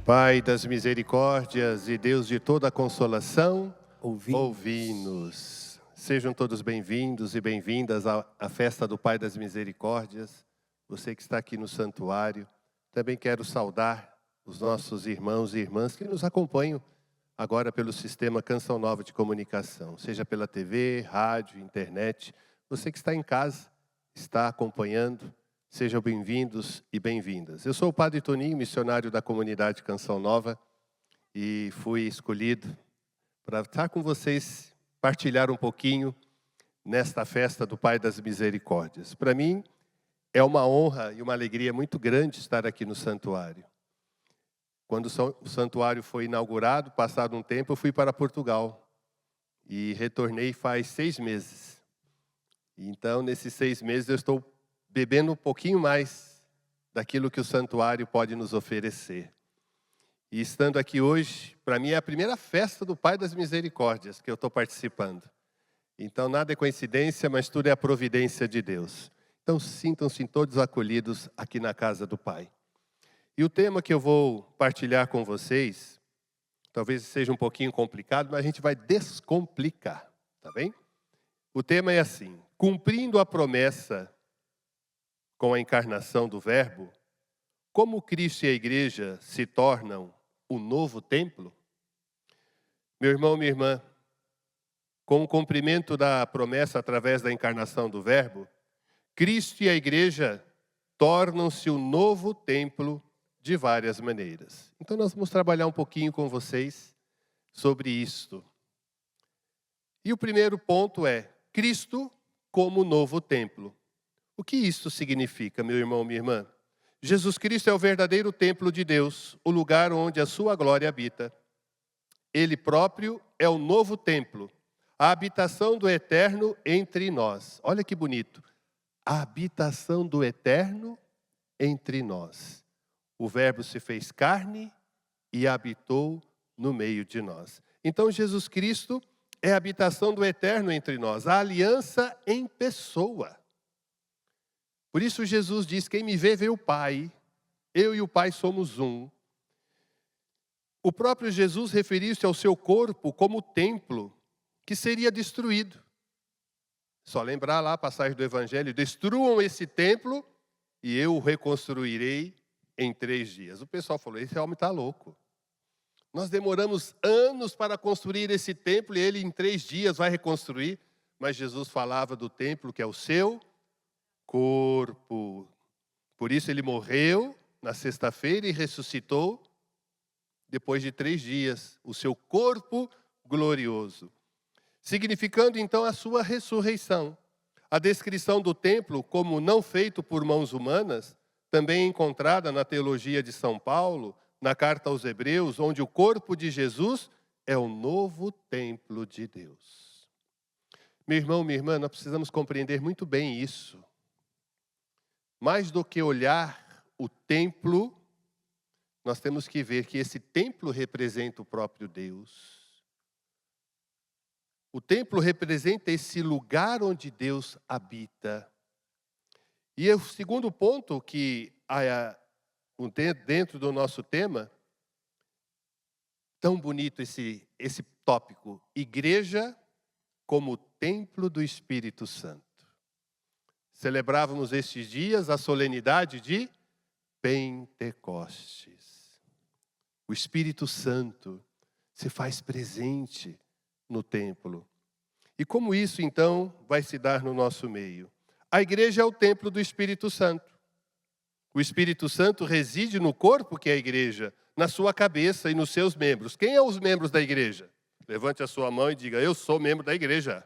Pai das misericórdias e Deus de toda a consolação, Ouvi-nos. ouvi-nos. Sejam todos bem-vindos e bem-vindas à festa do Pai das Misericórdias. Você que está aqui no santuário, também quero saudar os nossos irmãos e irmãs que nos acompanham agora pelo sistema Canção Nova de Comunicação, seja pela TV, rádio, internet. Você que está em casa, está acompanhando, sejam bem-vindos e bem-vindas. Eu sou o Padre Toninho, missionário da comunidade Canção Nova, e fui escolhido para estar com vocês, partilhar um pouquinho nesta festa do Pai das Misericórdias. Para mim, é uma honra e uma alegria muito grande estar aqui no santuário. Quando o santuário foi inaugurado, passado um tempo, eu fui para Portugal e retornei faz 6 meses. Então, nesses 6 meses, eu estou bebendo um pouquinho mais daquilo que o santuário pode nos oferecer. E estando aqui hoje, para mim é a primeira festa do Pai das Misericórdias que eu estou participando. Então nada é coincidência, mas tudo é a providência de Deus. Então sintam-se todos acolhidos aqui na casa do Pai. E o tema que eu vou partilhar com vocês, talvez seja um pouquinho complicado, mas a gente vai descomplicar, tá bem? O tema é assim: cumprindo a promessa com a encarnação do Verbo, como Cristo e a Igreja se tornam o novo templo? Meu irmão, minha irmã, com o cumprimento da promessa através da encarnação do Verbo, Cristo e a Igreja tornam-se o novo templo de várias maneiras. Então nós vamos trabalhar um pouquinho com vocês sobre isto. E o primeiro ponto é Cristo como novo templo. O que isto significa, meu irmão, minha irmã? Jesus Cristo é o verdadeiro templo de Deus, o lugar onde a sua glória habita. Ele próprio é o novo templo, a habitação do Eterno entre nós. Olha que bonito. A habitação do Eterno entre nós. O Verbo se fez carne e habitou no meio de nós. Então Jesus Cristo é a habitação do Eterno entre nós, a aliança em pessoa. Por isso Jesus diz, quem me vê, vê o Pai. Eu e o Pai somos um. O próprio Jesus referiu-se ao seu corpo como templo que seria destruído. Só lembrar lá a passagem do Evangelho, destruam esse templo e eu o reconstruirei em 3 dias. O pessoal falou, esse homem está louco. Nós demoramos anos para construir esse templo e ele em 3 dias vai reconstruir. Mas Jesus falava do templo que é o seu corpo. Por isso ele morreu na sexta-feira e ressuscitou depois de 3 dias, o seu corpo glorioso. Significando então a sua ressurreição. A descrição do templo como não feito por mãos humanas, também encontrada na teologia de São Paulo, na carta aos Hebreus, onde o corpo de Jesus é o novo templo de Deus. Meu irmão, minha irmã, nós precisamos compreender muito bem isso. Mais do que olhar o templo, nós temos que ver que esse templo representa o próprio Deus. O templo representa esse lugar onde Deus habita. E o segundo ponto que dentro do nosso tema, tão bonito esse tópico, igreja como templo do Espírito Santo. Celebrávamos estes dias a solenidade de Pentecostes. O Espírito Santo se faz presente no templo. E como isso, então, vai se dar no nosso meio? A igreja é o templo do Espírito Santo. O Espírito Santo reside no corpo que é a igreja, na sua cabeça e nos seus membros. Quem é os membros da igreja? Levante a sua mão e diga, eu sou membro da igreja.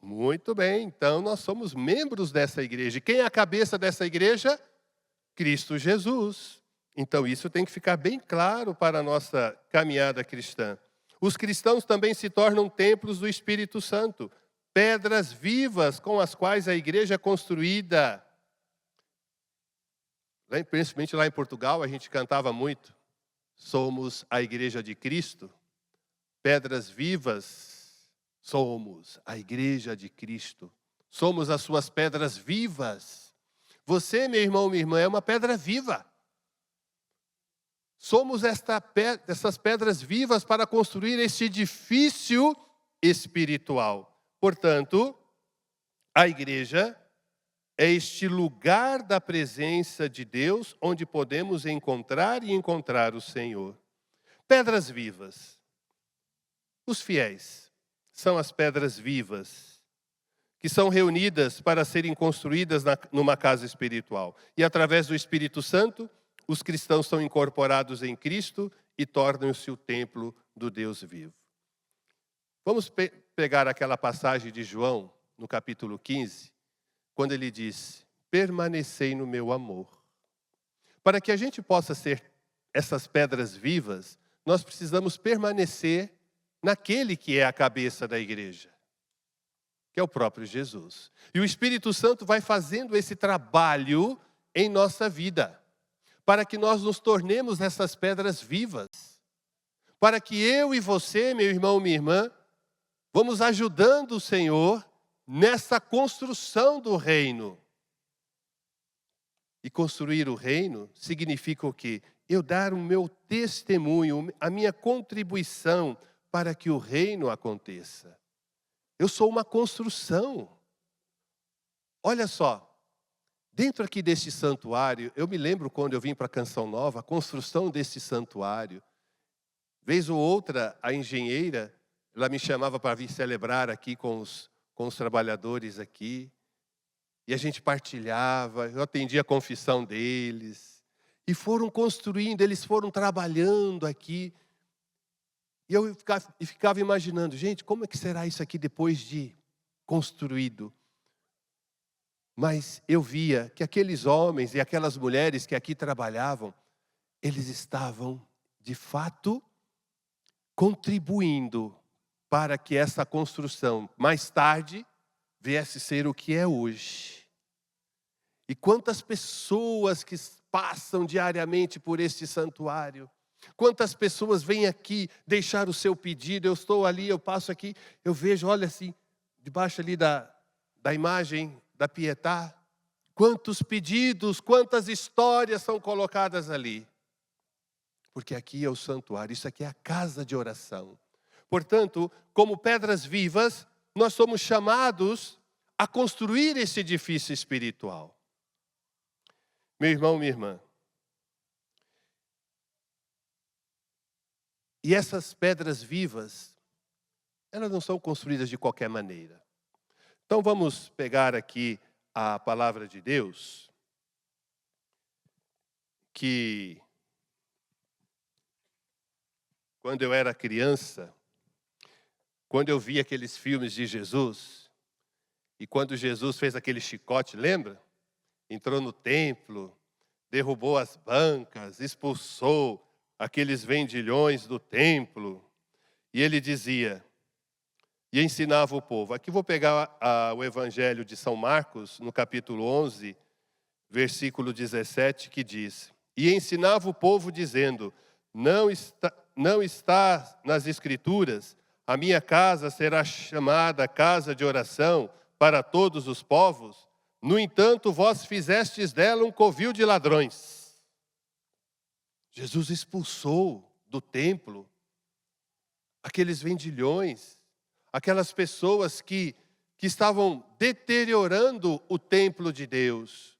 Muito bem, então nós somos membros dessa igreja. E quem é a cabeça dessa igreja? Cristo Jesus. Então isso tem que ficar bem claro para a nossa caminhada cristã. Os cristãos também se tornam templos do Espírito Santo, pedras vivas com as quais a igreja é construída. Principalmente lá em Portugal, a gente cantava muito. Somos a igreja de Cristo, pedras vivas. Somos a igreja de Cristo. Somos as suas pedras vivas. Você, meu irmão, minha irmã, é uma pedra viva. somos essas pedras vivas para construir este edifício espiritual. Portanto, a igreja é este lugar da presença de Deus, onde podemos encontrar o Senhor. Pedras vivas. Os fiéis são as pedras vivas, que são reunidas para serem construídas numa casa espiritual. E através do Espírito Santo, os cristãos são incorporados em Cristo e tornam-se o templo do Deus vivo. Vamos pegar aquela passagem de João, no capítulo 15, quando ele diz: permanecei no meu amor. Para que a gente possa ser essas pedras vivas, nós precisamos permanecer naquele que é a cabeça da igreja, que é o próprio Jesus. E o Espírito Santo vai fazendo esse trabalho em nossa vida, para que nós nos tornemos essas pedras vivas, para que eu e você, meu irmão, minha irmã, vamos ajudando o Senhor nessa construção do reino. E construir o reino significa o quê? Eu dar o meu testemunho, a minha contribuição para que o reino aconteça. Eu sou uma construção. Olha só, dentro aqui deste santuário, eu me lembro quando eu vim para Canção Nova, a construção deste santuário. Vez ou outra, a engenheira, ela me chamava para vir celebrar aqui com os trabalhadores aqui. E a gente partilhava, eu atendia a confissão deles. E foram construindo, eles foram trabalhando aqui. E eu ficava imaginando, gente, como é que será isso aqui depois de construído? Mas eu via que aqueles homens e aquelas mulheres que aqui trabalhavam, eles estavam, de fato, contribuindo para que essa construção, mais tarde, viesse ser o que é hoje. E quantas pessoas que passam diariamente por este santuário, quantas pessoas vêm aqui deixar o seu pedido, eu estou ali, eu passo aqui, eu vejo, olha assim, debaixo ali da imagem da Pietà, quantos pedidos, quantas histórias são colocadas ali. Porque aqui é o santuário, isso aqui é a casa de oração. Portanto, como pedras vivas, nós somos chamados a construir esse edifício espiritual. Meu irmão, minha irmã, e essas pedras vivas, elas não são construídas de qualquer maneira. Então vamos pegar aqui a palavra de Deus, que quando eu era criança, quando eu vi aqueles filmes de Jesus, e quando Jesus fez aquele chicote, lembra? Entrou no templo, derrubou as bancas, expulsou aqueles vendilhões do templo, e ele dizia, e ensinava o povo. Aqui vou pegar o Evangelho de São Marcos, no capítulo 11, versículo 17, que diz, e ensinava o povo dizendo, não está nas Escrituras, a minha casa será chamada casa de oração para todos os povos, no entanto, vós fizestes dela um covil de ladrões. Jesus expulsou do templo aqueles vendilhões, aquelas pessoas que estavam deteriorando o templo de Deus.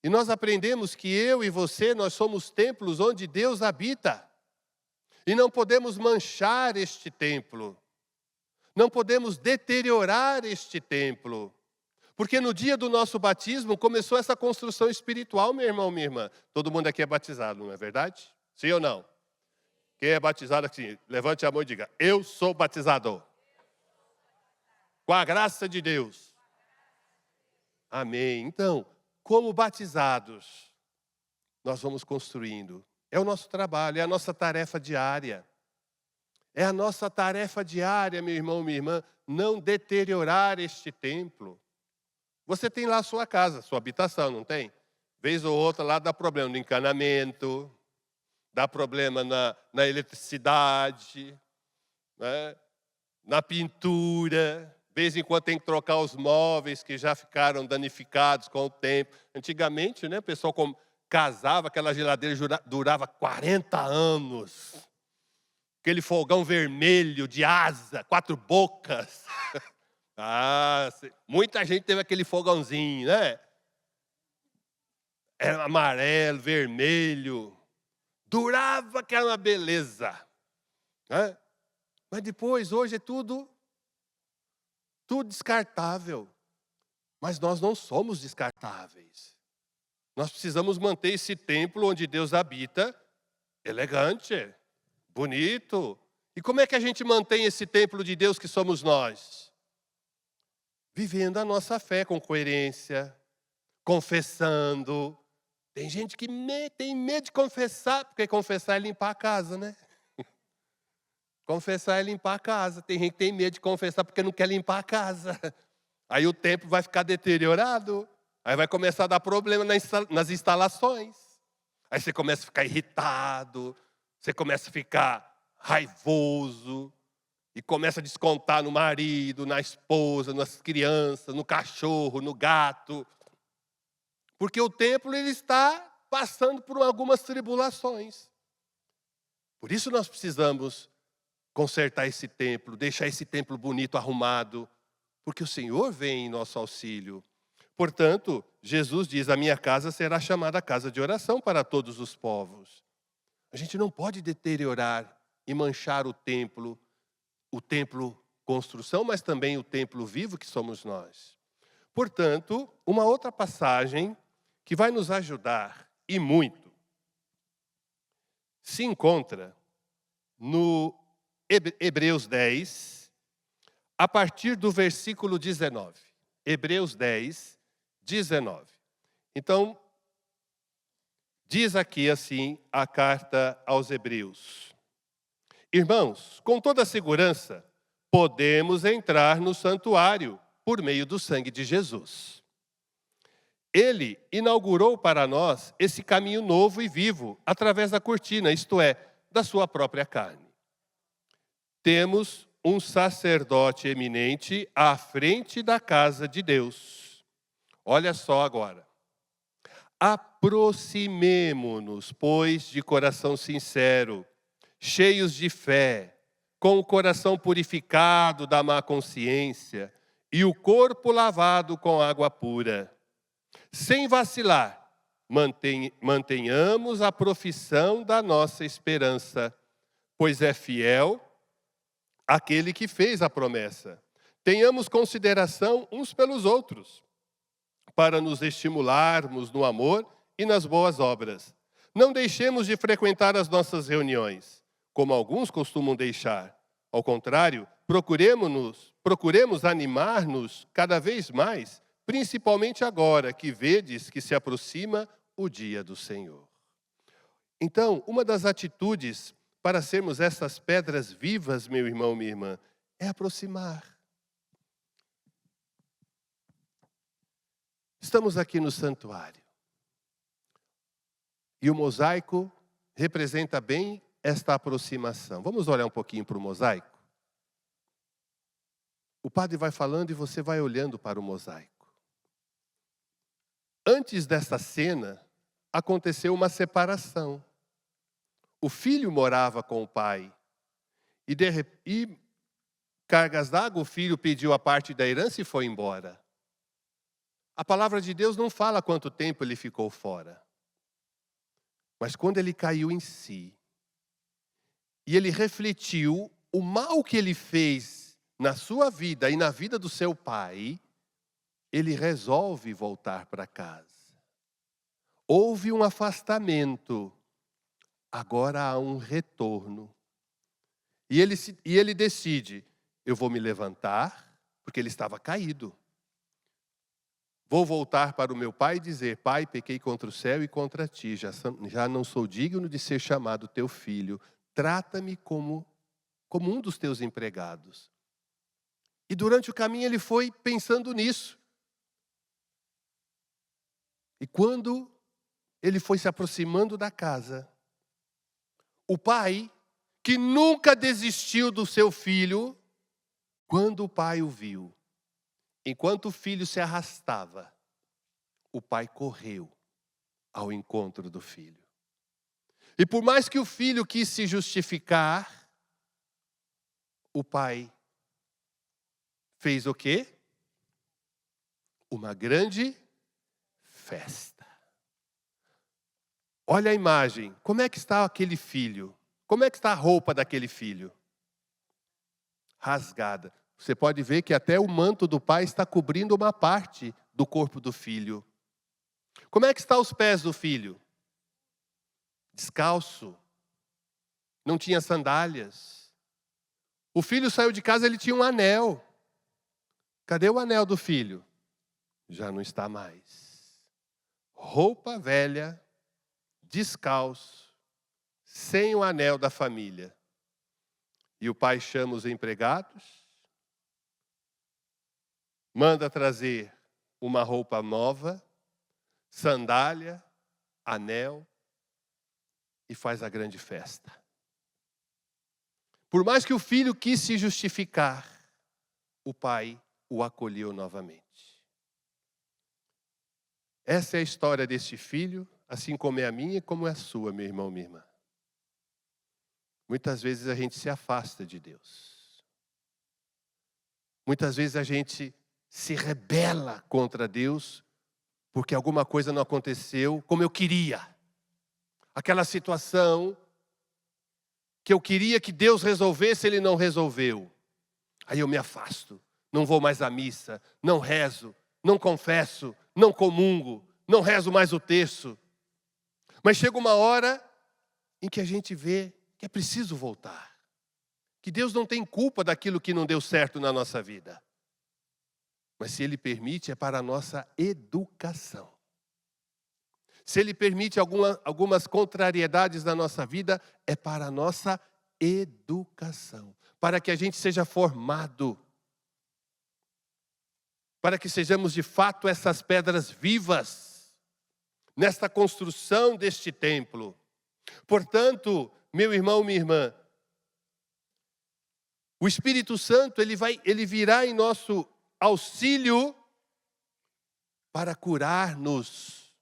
E nós aprendemos que eu e você, nós somos templos onde Deus habita. E não podemos manchar este templo. Não podemos deteriorar este templo. Porque no dia do nosso batismo começou essa construção espiritual, meu irmão, minha irmã. Todo mundo aqui é batizado, não é verdade? Sim ou não? Quem é batizado aqui, levante a mão e diga, eu sou batizado. Com a graça de Deus. Amém. Então, como batizados, nós vamos construindo. É o nosso trabalho, é a nossa tarefa diária. É a nossa tarefa diária, meu irmão, minha irmã, não deteriorar este templo. Você tem lá a sua casa, sua habitação, não tem? Vez ou outra lá dá problema no encanamento, dá problema na eletricidade, né? Na pintura. Vez em quando tem que trocar os móveis que já ficaram danificados com o tempo. Antigamente, né, o pessoal casava, aquela geladeira durava 40 anos. Aquele fogão vermelho de asa, 4 bocas. Muita gente teve aquele fogãozinho, né? Era amarelo, vermelho. Durava que era uma beleza. Né? Mas depois, hoje é tudo descartável. Mas nós não somos descartáveis. Nós precisamos manter esse templo onde Deus habita elegante, bonito. E como é que a gente mantém esse templo de Deus que somos nós? Vivendo a nossa fé com coerência, confessando. Tem gente que tem medo de confessar, porque confessar é limpar a casa, né? Confessar é limpar a casa. Tem gente que tem medo de confessar porque não quer limpar a casa. Aí o templo vai ficar deteriorado. Aí vai começar a dar problema nas instalações. Aí você começa a ficar irritado. Você começa a ficar raivoso. E começa a descontar no marido, na esposa, nas crianças, no cachorro, no gato. Porque o templo ele está passando por algumas tribulações. Por isso nós precisamos consertar esse templo, deixar esse templo bonito, arrumado, porque o Senhor vem em nosso auxílio. Portanto, Jesus diz, a minha casa será chamada casa de oração para todos os povos. A gente não pode deteriorar e manchar o templo construção, mas também o templo vivo que somos nós. Portanto, uma outra passagem que vai nos ajudar, e muito, se encontra no Hebreus 10, a partir do versículo 19. Hebreus 10, 19. Então, diz aqui assim a carta aos Hebreus. Irmãos, com toda segurança, podemos entrar no santuário por meio do sangue de Jesus. Ele inaugurou para nós esse caminho novo e vivo, através da cortina, isto é, da sua própria carne. Temos um sacerdote eminente à frente da casa de Deus. Olha só agora. Aproximemo-nos, pois, de coração sincero, cheios de fé, com o coração purificado da má consciência e o corpo lavado com água pura. Sem vacilar, mantenhamos a profissão da nossa esperança, pois é fiel aquele que fez a promessa. Tenhamos consideração uns pelos outros, para nos estimularmos no amor e nas boas obras. Não deixemos de frequentar as nossas reuniões, como alguns costumam deixar. Ao contrário, procuremos animar-nos cada vez mais, principalmente agora que vedes que se aproxima o dia do Senhor. Então, uma das atitudes para sermos essas pedras vivas, meu irmão, minha irmã, é aproximar. Estamos aqui no santuário. E o mosaico representa bem esta aproximação. Vamos olhar um pouquinho para o mosaico? O padre vai falando e você vai olhando para o mosaico. Antes dessa cena, aconteceu uma separação. O filho morava com o pai. E cargas d'água, o filho pediu a parte da herança e foi embora. A palavra de Deus não fala quanto tempo ele ficou fora. Mas quando ele caiu em si, e ele refletiu o mal que ele fez na sua vida e na vida do seu pai, ele resolve voltar para casa. Houve um afastamento, agora há um retorno. E ele decide, eu vou me levantar, porque ele estava caído. Vou voltar para o meu pai e dizer, pai, pequei contra o céu e contra ti, já não sou digno de ser chamado teu filho. Trata-me como um dos teus empregados. E durante o caminho ele foi pensando nisso. E quando ele foi se aproximando da casa, o pai, que nunca desistiu do seu filho, quando o pai o viu, enquanto o filho se arrastava, o pai correu ao encontro do filho. E por mais que o filho quis se justificar, o pai fez o quê? Uma grande festa. Olha a imagem. Como é que está aquele filho? Como é que está a roupa daquele filho? Rasgada. Você pode ver que até o manto do pai está cobrindo uma parte do corpo do filho. Como é que estão os pés do filho? Descalço. Não tinha sandálias. O filho saiu de casa, ele tinha um anel. Cadê o anel do filho? Já não está mais. Roupa velha, descalço, sem o anel da família. E o pai chama os empregados, manda trazer uma roupa nova, sandália, anel, e faz a grande festa. Por mais que o filho quis se justificar, o pai o acolheu novamente. Essa é a história deste filho, assim como é a minha e como é a sua, meu irmão, minha irmã. Muitas vezes a gente se afasta de Deus. Muitas vezes a gente se rebela contra Deus porque alguma coisa não aconteceu como eu queria. Aquela situação que eu queria que Deus resolvesse, Ele não resolveu. Aí eu me afasto, não vou mais à missa, não rezo, não confesso, não comungo, não rezo mais o terço. Mas chega uma hora em que a gente vê que é preciso voltar. Que Deus não tem culpa daquilo que não deu certo na nossa vida. Mas se Ele permite, é para a nossa educação. Se Ele permite algumas contrariedades na nossa vida, é para a nossa educação. Para que a gente seja formado. Para que sejamos de fato essas pedras vivas. Nesta construção deste templo. Portanto, meu irmão, minha irmã, o Espírito Santo, ele virá em nosso auxílio para curar-nos.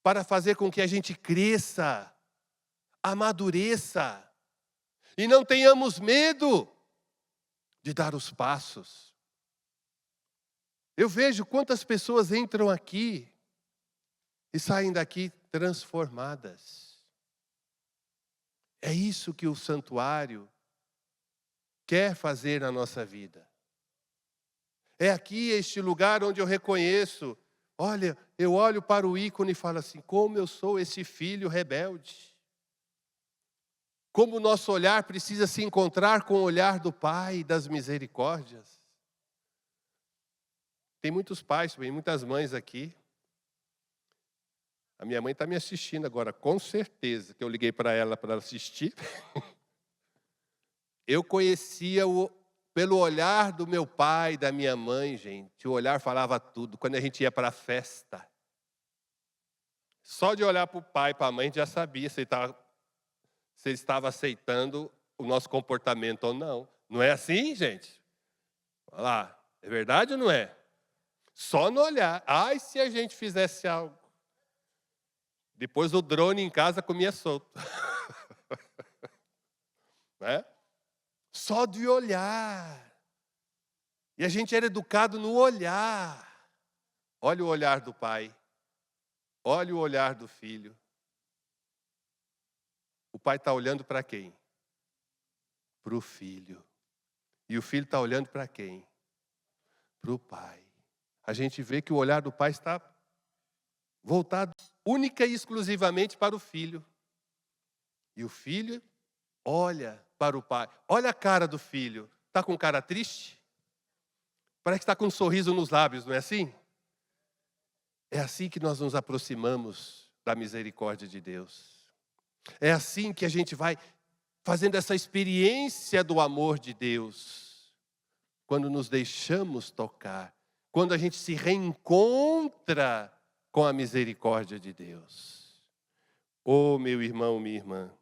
Para fazer com que a gente cresça, amadureça e não tenhamos medo de dar os passos. Eu vejo quantas pessoas entram aqui e saem daqui transformadas. É isso que o santuário quer fazer na nossa vida. É aqui este lugar onde eu reconheço. Olha, eu olho para o ícone e falo assim, como eu sou esse filho rebelde. Como o nosso olhar precisa se encontrar com o olhar do Pai das misericórdias. Tem muitos pais, tem muitas mães aqui. A minha mãe está me assistindo agora, com certeza, que eu liguei para ela assistir. Eu conhecia pelo olhar do meu pai, da minha mãe, gente. O olhar falava tudo. Quando a gente ia para a festa, só de olhar para o pai e para a mãe, a gente já sabia se ele estava aceitando o nosso comportamento ou não. Não é assim, gente? Olha lá, é verdade ou não é? Só no olhar. Ai, se a gente fizesse algo. Depois o drone em casa comia solto. Né? Só de olhar. E a gente era educado no olhar. Olha o olhar do pai. Olha o olhar do filho. O pai está olhando para quem? Para o filho. E o filho está olhando para quem? Para o pai. A gente vê que o olhar do pai está voltado única e exclusivamente para o filho. E o filho olha para o pai. Olha a cara do filho. Está com cara triste? Parece que está com um sorriso nos lábios, não é assim? É assim que nós nos aproximamos da misericórdia de Deus. É assim que a gente vai fazendo essa experiência do amor de Deus. Quando nos deixamos tocar. Quando a gente se reencontra com a misericórdia de Deus. Oh, meu irmão, minha irmã.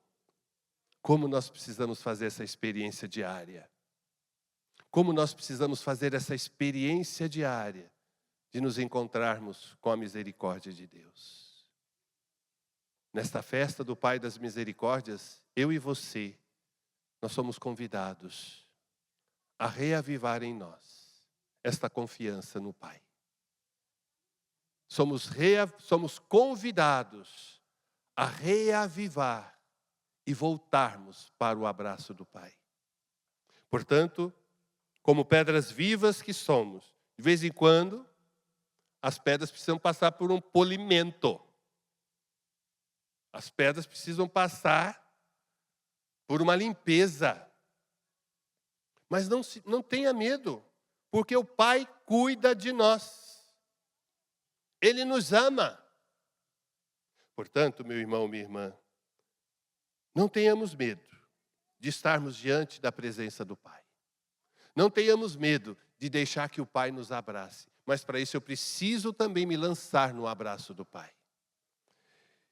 Como nós precisamos fazer essa experiência diária. Como nós precisamos fazer essa experiência diária de nos encontrarmos com a misericórdia de Deus. nesta festa do Pai das Misericórdias, eu e você, nós somos convidados a reavivar em nós esta confiança no Pai. Somos convidados a reavivar e voltarmos para o abraço do Pai. Portanto, como pedras vivas que somos, de vez em quando, as pedras precisam passar por um polimento. As pedras precisam passar por uma limpeza. Mas não tenha medo, porque o Pai cuida de nós. Ele nos ama. Portanto, meu irmão, minha irmã, não tenhamos medo de estarmos diante da presença do Pai. Não tenhamos medo de deixar que o Pai nos abrace. Mas para isso eu preciso também me lançar no abraço do Pai.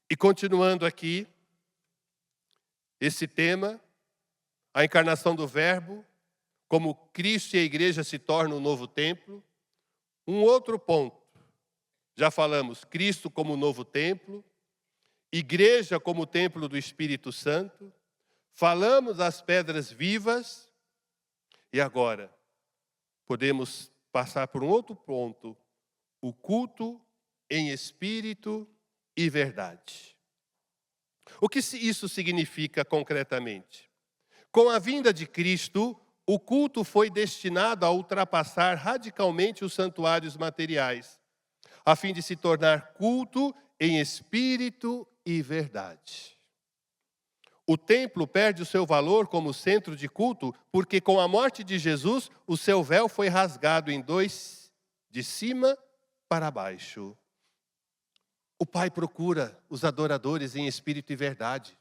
E continuando aqui, esse tema, a encarnação do Verbo, como Cristo e a igreja se tornam um novo templo. Um outro ponto, já falamos, Cristo como novo templo, igreja como templo do Espírito Santo, falamos das pedras vivas, e agora podemos passar por um outro ponto, o culto em espírito e verdade. O que isso significa concretamente? Com a vinda de Cristo, o culto foi destinado a ultrapassar radicalmente os santuários materiais, a fim de se tornar culto em espírito e verdade. O templo perde o seu valor como centro de culto, porque com a morte de Jesus, o seu véu foi rasgado em dois, de cima para baixo. O Pai procura os adoradores em espírito e verdade.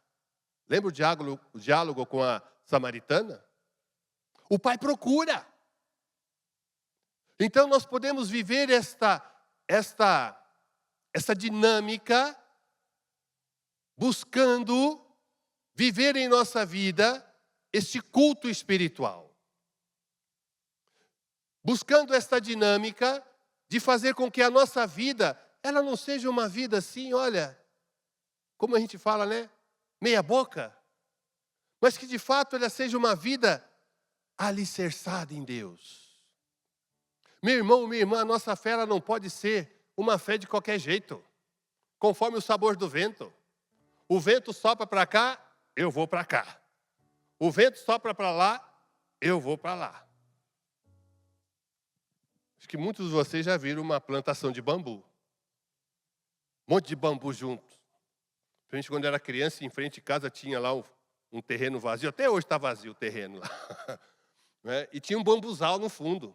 Lembra o diálogo com a samaritana? O Pai procura. Então nós podemos viver esta dinâmica, buscando viver em nossa vida este culto espiritual. Buscando esta dinâmica de fazer com que a nossa vida, ela não seja uma vida assim, olha, como a gente fala, né? Meia boca. Mas que de fato ela seja uma vida alicerçada em Deus. Meu irmão, minha irmã, a nossa fé ela não pode ser uma fé de qualquer jeito, conforme o sabor do vento. O vento sopra para cá, eu vou para cá. O vento sopra para lá, eu vou para lá. Acho que muitos de vocês já viram uma plantação de bambu. Um monte de bambu junto. A gente, quando era criança, em frente de casa tinha lá um terreno vazio. Até hoje está vazio o terreno lá. Né? E tinha um bambuzal no fundo.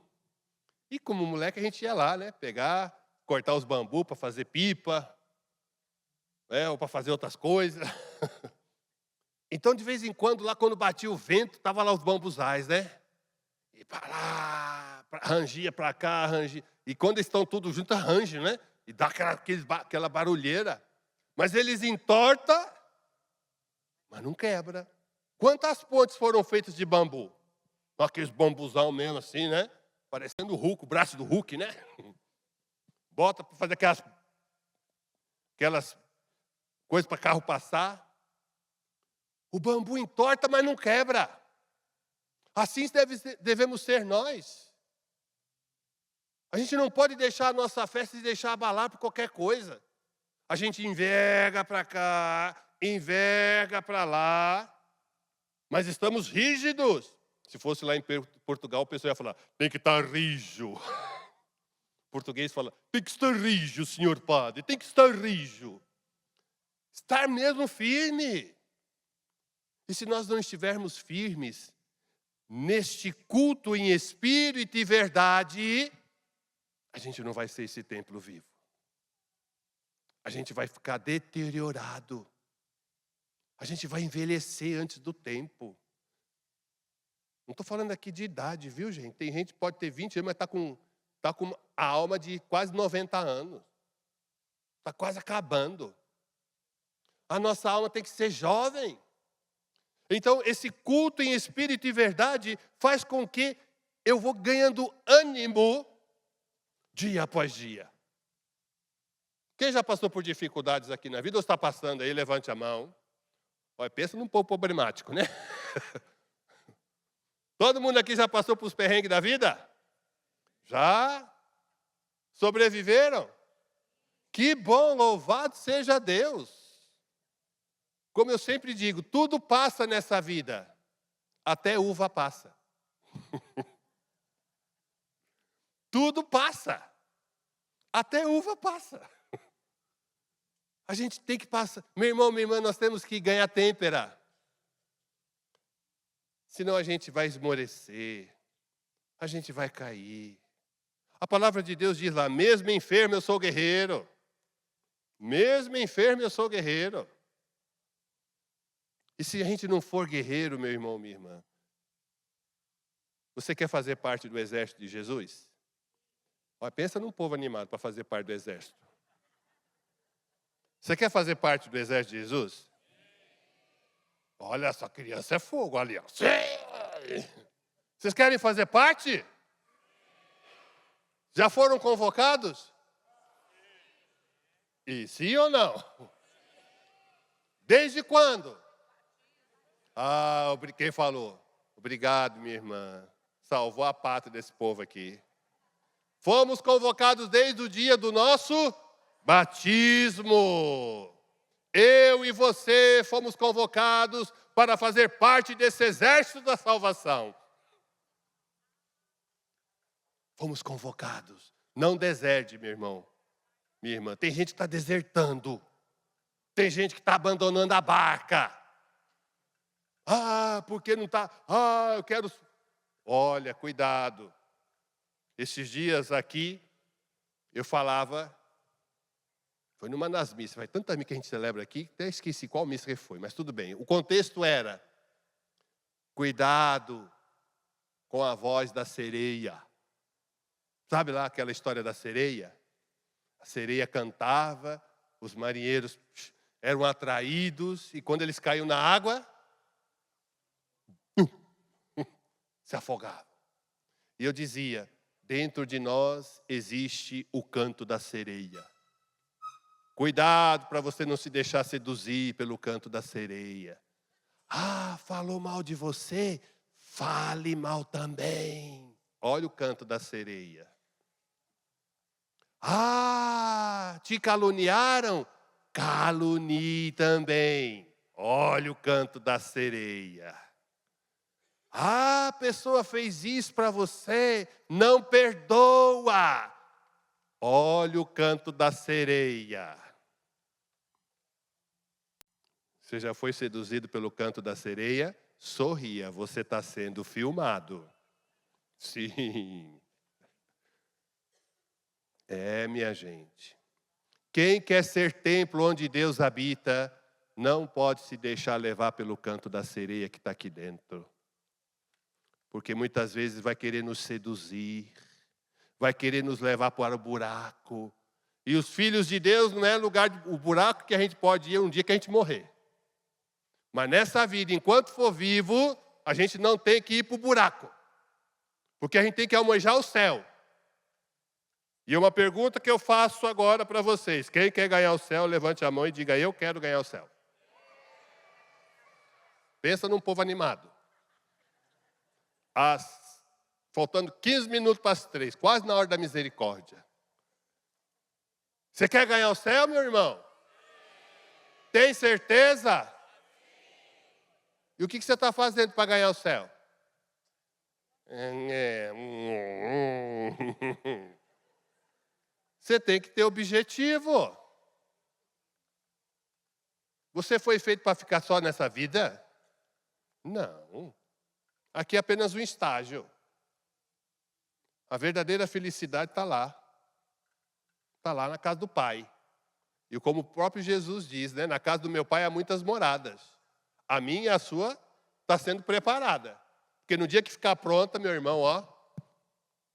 E como moleque a gente ia lá, né? Pegar, cortar os bambus para fazer pipa, ou para fazer outras coisas. Então, de vez em quando, lá quando batia o vento, estava lá os bambuzais, né? E para lá, rangia para cá, rangia. E quando estão todos juntos, arranjam, né? E dá aquela barulheira. Mas eles entortam, mas não quebra. Quantas pontes foram feitas de bambu? Aqueles bambuzão mesmo assim, né? Parecendo o Hulk, o braço do Hulk, né? Bota para fazer aquelas coisas para carro passar. O bambu entorta, mas não quebra. Assim devemos ser nós. A gente não pode deixar a nossa fé se deixar abalar por qualquer coisa. A gente enverga para cá, enverga para lá, mas estamos rígidos. Se fosse lá em Portugal, o pessoal ia falar, tem que estar rijo. O português fala, tem que estar rijo, senhor padre, tem que estar rijo. Estar mesmo firme. E se nós não estivermos firmes neste culto em espírito e verdade, a gente não vai ser esse templo vivo. A gente vai ficar deteriorado. A gente vai envelhecer antes do tempo. Não estou falando aqui de idade, viu, gente? Tem gente que pode ter 20 anos, mas está com a alma de quase 90 anos. Está quase acabando. A nossa alma tem que ser jovem. Então, esse culto em espírito e verdade faz com que eu vou ganhando ânimo dia após dia. Quem já passou por dificuldades aqui na vida ou está passando aí, levante a mão. Olha, pensa num pouco problemático, né? Todo mundo aqui já passou por os perrengues da vida? Já? Sobreviveram? Que bom, louvado seja Deus. Como eu sempre digo, tudo passa nessa vida, até uva passa. Tudo passa, até uva passa. A gente tem que passar. Meu irmão, minha irmã, nós temos que ganhar têmpera. Senão a gente vai esmorecer, a gente vai cair. A palavra de Deus diz lá, mesmo enfermo eu sou guerreiro. Mesmo enfermo eu sou guerreiro. E se a gente não for guerreiro, meu irmão, minha irmã, você quer fazer parte do exército de Jesus? Olha, pensa num povo animado para fazer parte do exército. Você quer fazer parte do exército de Jesus? Olha, essa criança é fogo ali. Ó. Vocês querem fazer parte? Já foram convocados? E sim ou não? Desde quando? Quem falou? Obrigado, minha irmã. Salvou a pátria desse povo aqui. Fomos convocados desde o dia do nosso batismo. Eu e você fomos convocados para fazer parte desse exército da salvação. Fomos convocados. Não deserte, meu irmão, minha irmã. Tem gente que está desertando. Tem gente que está abandonando a barca. Porque não está... eu quero... Olha, cuidado. Esses dias aqui, eu falava... Foi numa das missas. Vai tanta missa que a gente celebra aqui, até esqueci qual missa que foi, mas tudo bem. O contexto era... Cuidado com a voz da sereia. Sabe lá aquela história da sereia? A sereia cantava, os marinheiros eram atraídos, e quando eles caíam na água, se afogavam. E eu dizia, dentro de nós existe o canto da sereia. Cuidado para você não se deixar seduzir pelo canto da sereia. Falou mal de você? Fale mal também. Olha o canto da sereia. Te caluniaram? Calunie também. Olha o canto da sereia. A pessoa fez isso para você, não perdoa. Olha o canto da sereia. Você já foi seduzido pelo canto da sereia? Sorria, você está sendo filmado. Sim. Minha gente. Quem quer ser templo onde Deus habita, não pode se deixar levar pelo canto da sereia que está aqui dentro. Porque muitas vezes vai querer nos seduzir, vai querer nos levar para o buraco. E os filhos de Deus não é o buraco que a gente pode ir um dia que a gente morrer. Mas nessa vida, enquanto for vivo, a gente não tem que ir para o buraco. Porque a gente tem que almejar o céu. E uma pergunta que eu faço agora para vocês. Quem quer ganhar o céu, levante a mão e diga, eu quero ganhar o céu. Pensa num povo animado. Faltando 15 minutos para as 3, quase na hora da misericórdia. Você quer ganhar o céu, meu irmão? Tem certeza? E o que você está fazendo para ganhar o céu? Você tem que ter objetivo. Você foi feito para ficar só nessa vida? Não. Aqui é apenas um estágio. A verdadeira felicidade está lá. Está lá na casa do Pai. E como o próprio Jesus diz, né? Na casa do meu Pai há muitas moradas. A minha e a sua está sendo preparada. Porque no dia que ficar pronta, meu irmão,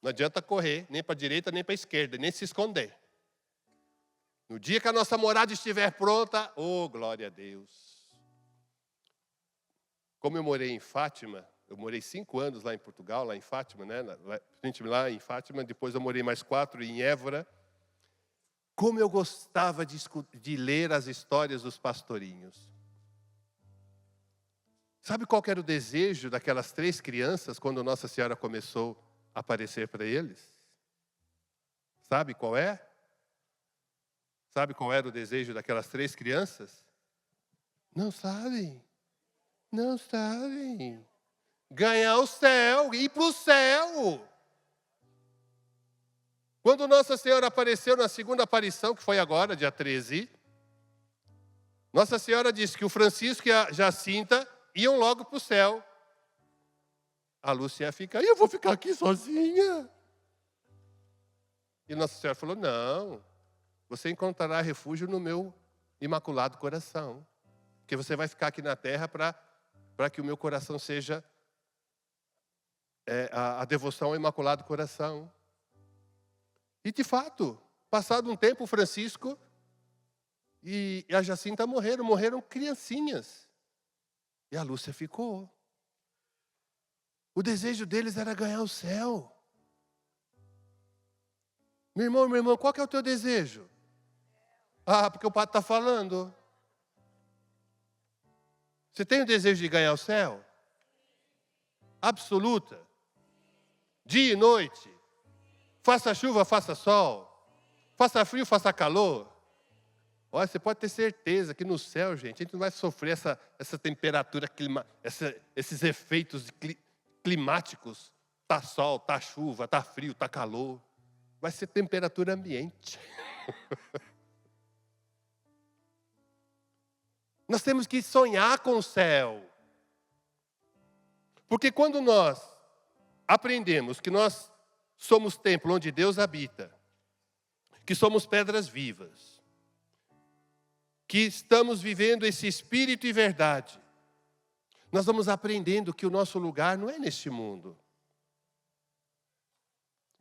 não adianta correr, nem para a direita, nem para a esquerda, nem se esconder. No dia que a nossa morada estiver pronta, glória a Deus. Como eu morei em Fátima, eu morei 5 anos lá em Portugal, lá em Fátima, né? Lá em Fátima, depois eu morei mais 4 em Évora. Como eu gostava de ler as histórias dos pastorinhos. Sabe qual que era o desejo daquelas 3 crianças quando Nossa Senhora começou a aparecer para eles? Sabe qual é? Sabe qual era o desejo daquelas 3 crianças? Não sabem. Não sabem. Ganhar o céu, ir para o céu. Quando Nossa Senhora apareceu na segunda aparição, que foi agora, dia 13, Nossa Senhora disse que o Francisco e a Jacinta iam logo para o céu. A Lúcia ia ficar, eu vou ficar aqui sozinha. E Nossa Senhora falou, não, você encontrará refúgio no meu imaculado coração. Porque você vai ficar aqui na terra para que o meu coração seja a devoção ao imaculado coração. E de fato, passado um tempo, o Francisco e a Jacinta morreram criancinhas. E a Lúcia ficou. O desejo deles era ganhar o céu. Meu irmão, minha irmã, qual que é o teu desejo? Ah, porque o padre está falando. Você tem o desejo de ganhar o céu? Absoluta. Dia e noite. Faça chuva, faça sol. Faça frio, faça calor. Olha, você pode ter certeza que no céu, gente, a gente não vai sofrer essa temperatura, esses efeitos climáticos. Tá sol, tá chuva, tá frio, tá calor. Vai ser temperatura ambiente. Nós temos que sonhar com o céu. Porque quando nós aprendemos que nós somos templo onde Deus habita, que somos pedras vivas, que estamos vivendo esse espírito e verdade, nós vamos aprendendo que o nosso lugar não é neste mundo.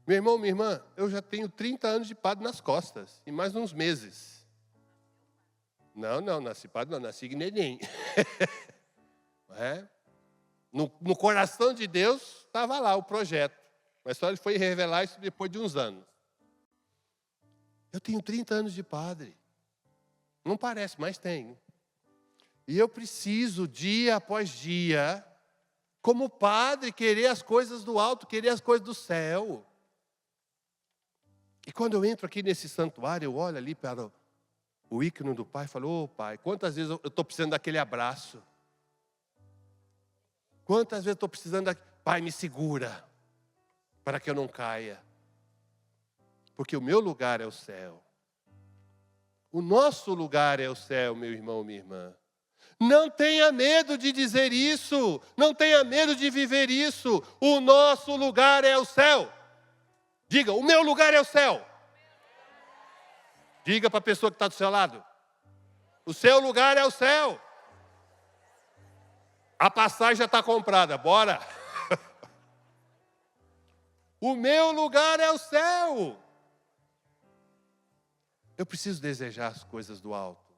Meu irmão, minha irmã, eu já tenho 30 anos de padre nas costas, e mais uns meses. Não, nasci padre não, nasci neném. No coração de Deus estava lá o projeto, mas só ele foi revelar isso depois de uns anos. Eu tenho 30 anos de padre. Não parece, mas tenho. E eu preciso, dia após dia, como padre, querer as coisas do alto, querer as coisas do céu. E quando eu entro aqui nesse santuário, eu olho ali para o ícone do Pai e falo, Pai, quantas vezes eu estou precisando daquele abraço? Quantas vezes eu estou precisando Pai, me segura, para que eu não caia. Porque o meu lugar é o céu. O nosso lugar é o céu, meu irmão, minha irmã. Não tenha medo de dizer isso. Não tenha medo de viver isso. O nosso lugar é o céu. Diga, o meu lugar é o céu. Diga para a pessoa que está do seu lado. O seu lugar é o céu. A passagem já está comprada, bora. O meu lugar é o céu. Eu preciso desejar as coisas do alto.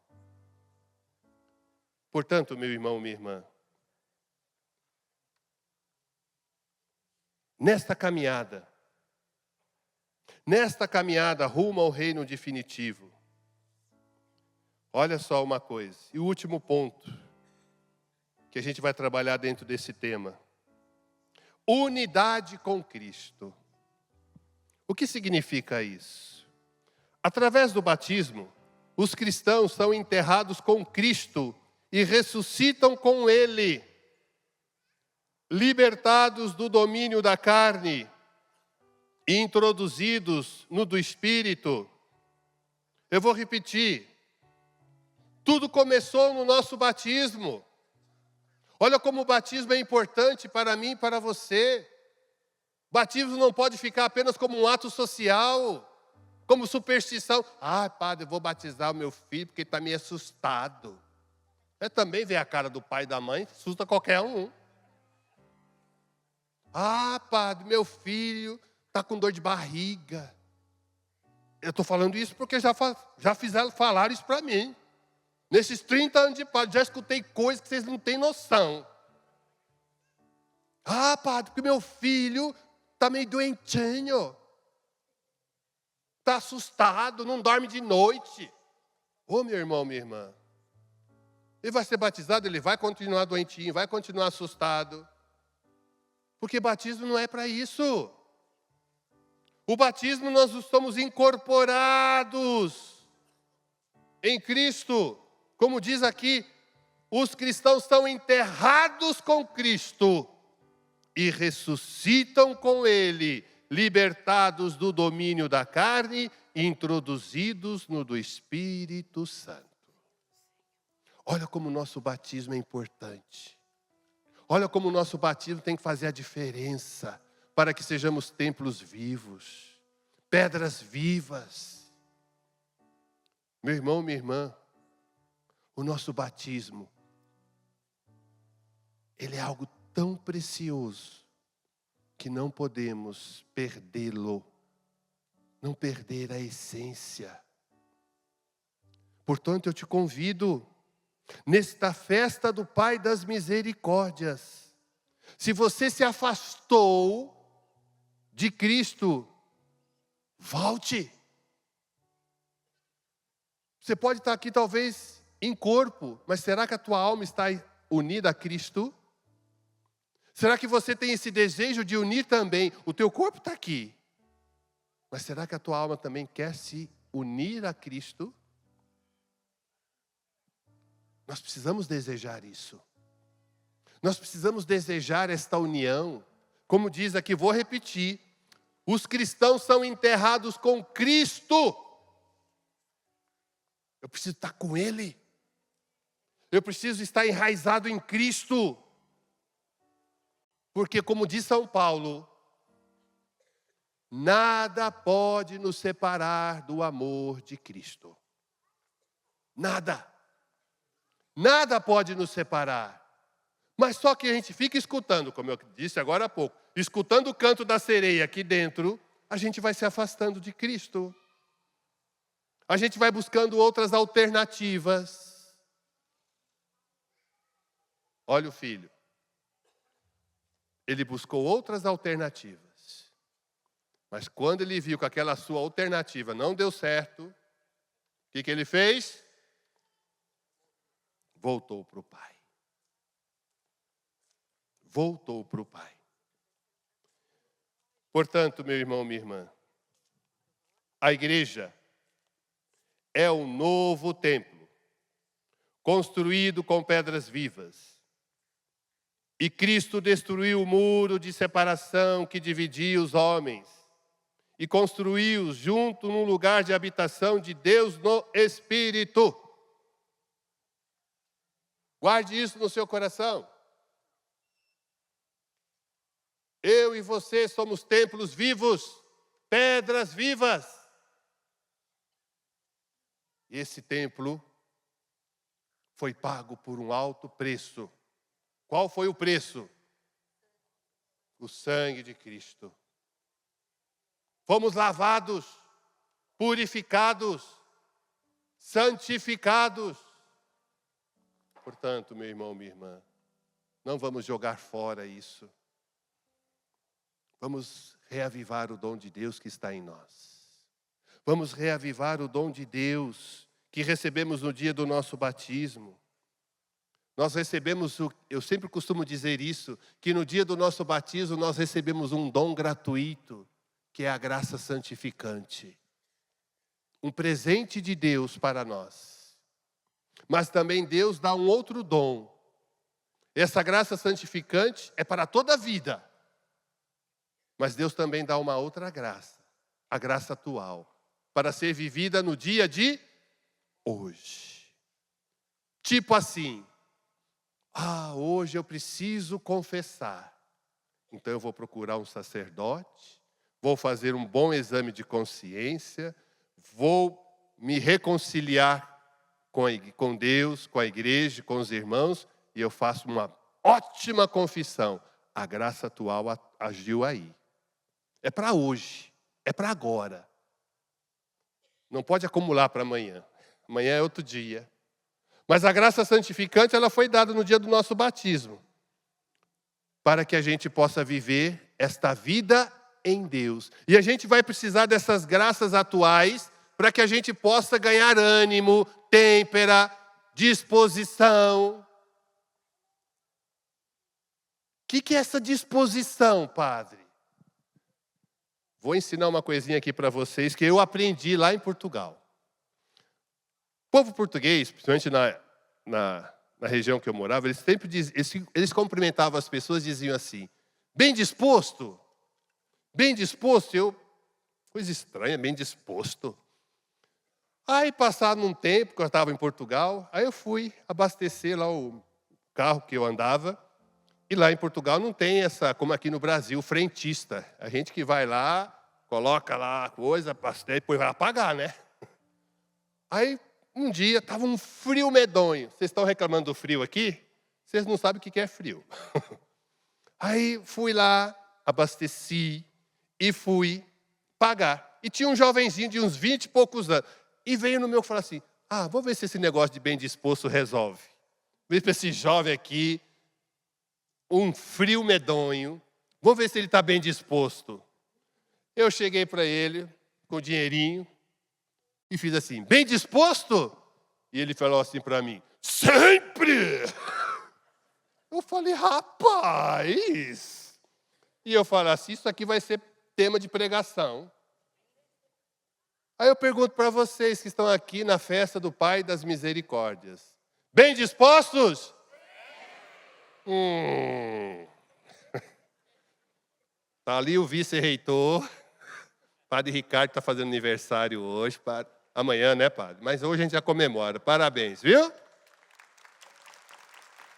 Portanto, meu irmão, minha irmã, nesta caminhada rumo ao reino definitivo, olha só uma coisa, e o último ponto que a gente vai trabalhar dentro desse tema: unidade com Cristo. O que significa isso? Através do batismo, os cristãos são enterrados com Cristo e ressuscitam com Ele, libertados do domínio da carne e introduzidos no do Espírito. Eu vou repetir. Tudo começou no nosso batismo. Olha como o batismo é importante para mim e para você. Batismo não pode ficar apenas como um ato social, como superstição. Ah, padre, eu vou batizar o meu filho porque ele está meio assustado. Eu também ver a cara do pai e da mãe, assusta qualquer um. Ah, padre, meu filho está com dor de barriga. Eu estou falando isso porque já fizeram falar isso para mim. Nesses 30 anos de padre, já escutei coisas que vocês não têm noção. Ah, padre, porque meu filho está meio doentinho. está assustado, não dorme de noite. Ô, meu irmão, minha irmã, ele vai ser batizado, ele vai continuar doentinho, vai continuar assustado. Porque batismo não é para isso. O batismo nós somos incorporados em Cristo. Como diz aqui, os cristãos são enterrados com Cristo e ressuscitam com Ele, libertados do domínio da carne e introduzidos no do Espírito Santo. Olha como o nosso batismo é importante. Olha como o nosso batismo tem que fazer a diferença para que sejamos templos vivos, pedras vivas. Meu irmão, minha irmã, o nosso batismo, ele é algo tão precioso que não podemos perdê-lo, não perder a essência. Portanto, eu te convido, nesta festa do Pai das Misericórdias, se você se afastou de Cristo, volte. Você pode estar aqui talvez em corpo, mas será que a tua alma está unida a Cristo? Será que você tem esse desejo de unir também? O teu corpo está aqui, mas será que a tua alma também quer se unir a Cristo? Nós precisamos desejar isso. Nós precisamos desejar esta união. Como diz aqui, vou repetir. Os cristãos são enterrados com Cristo. Eu preciso estar com Ele. Eu preciso estar enraizado em Cristo. Porque, como diz São Paulo, nada pode nos separar do amor de Cristo. Nada. Nada pode nos separar. Mas só que a gente fica escutando, como eu disse agora há pouco, escutando o canto da sereia aqui dentro, a gente vai se afastando de Cristo. A gente vai buscando outras alternativas. Olha o filho. Ele buscou outras alternativas. Mas quando ele viu que aquela sua alternativa não deu certo, o que ele fez? Voltou para o Pai. Voltou para o Pai. Portanto, meu irmão, minha irmã, a igreja é um novo templo, construído com pedras vivas. E Cristo destruiu o muro de separação que dividia os homens e construiu-os junto num lugar de habitação de Deus no Espírito. Guarde isso no seu coração. Eu e você somos templos vivos, pedras vivas. E esse templo foi pago por um alto preço. Qual foi o preço? O sangue de Cristo. Fomos lavados, purificados, santificados. Portanto, meu irmão, minha irmã, não vamos jogar fora isso. Vamos reavivar o dom de Deus que está em nós. Vamos reavivar o dom de Deus que recebemos no dia do nosso batismo. Nós recebemos, eu sempre costumo dizer isso, que no dia do nosso batismo nós recebemos um dom gratuito, que é a graça santificante. Um presente de Deus para nós. Mas também Deus dá um outro dom. Essa graça santificante é para toda a vida. Mas Deus também dá uma outra graça, a graça atual, para ser vivida no dia de hoje. Tipo assim, hoje eu preciso confessar. Então eu vou procurar um sacerdote, vou fazer um bom exame de consciência, vou me reconciliar com Deus, com a igreja, com os irmãos, e eu faço uma ótima confissão. A graça atual agiu aí. É para hoje, é para agora. Não pode acumular para amanhã. Amanhã é outro dia. Mas a graça santificante, ela foi dada no dia do nosso batismo. Para que a gente possa viver esta vida em Deus. E a gente vai precisar dessas graças atuais para que a gente possa ganhar ânimo, têmpera, disposição. O que é essa disposição, padre? Vou ensinar uma coisinha aqui para vocês que eu aprendi lá em Portugal. O povo português, principalmente na região que eu morava, eles sempre eles cumprimentavam as pessoas e diziam assim: bem disposto? Bem disposto? Coisa estranha, bem disposto. Aí, passado um tempo, que eu estava em Portugal, aí eu fui abastecer lá o carro que eu andava. E lá em Portugal não tem essa, como aqui no Brasil, frentista. A gente que vai lá, coloca lá a coisa, abastece, depois vai pagar, né? Aí, um dia, estava um frio medonho. Vocês estão reclamando do frio aqui? Vocês não sabem o que é frio. Aí, fui lá, abasteci e fui pagar. E tinha um jovenzinho de uns 20 e poucos anos. E veio no meu e falou assim: vou ver se esse negócio de bem disposto resolve. Vê para esse jovem aqui, um frio medonho. Vamos ver se ele está bem disposto. Eu cheguei para ele com o dinheirinho e fiz assim: bem disposto? E ele falou assim para mim: sempre! Eu falei: rapaz! E eu falei assim: isso aqui vai ser tema de pregação. Aí eu pergunto para vocês que estão aqui na festa do Pai das Misericórdias: bem dispostos? Está ali o vice-reitor, Padre Ricardo está fazendo aniversário hoje, padre. Amanhã, né, padre? Mas hoje a gente já comemora. Parabéns, viu?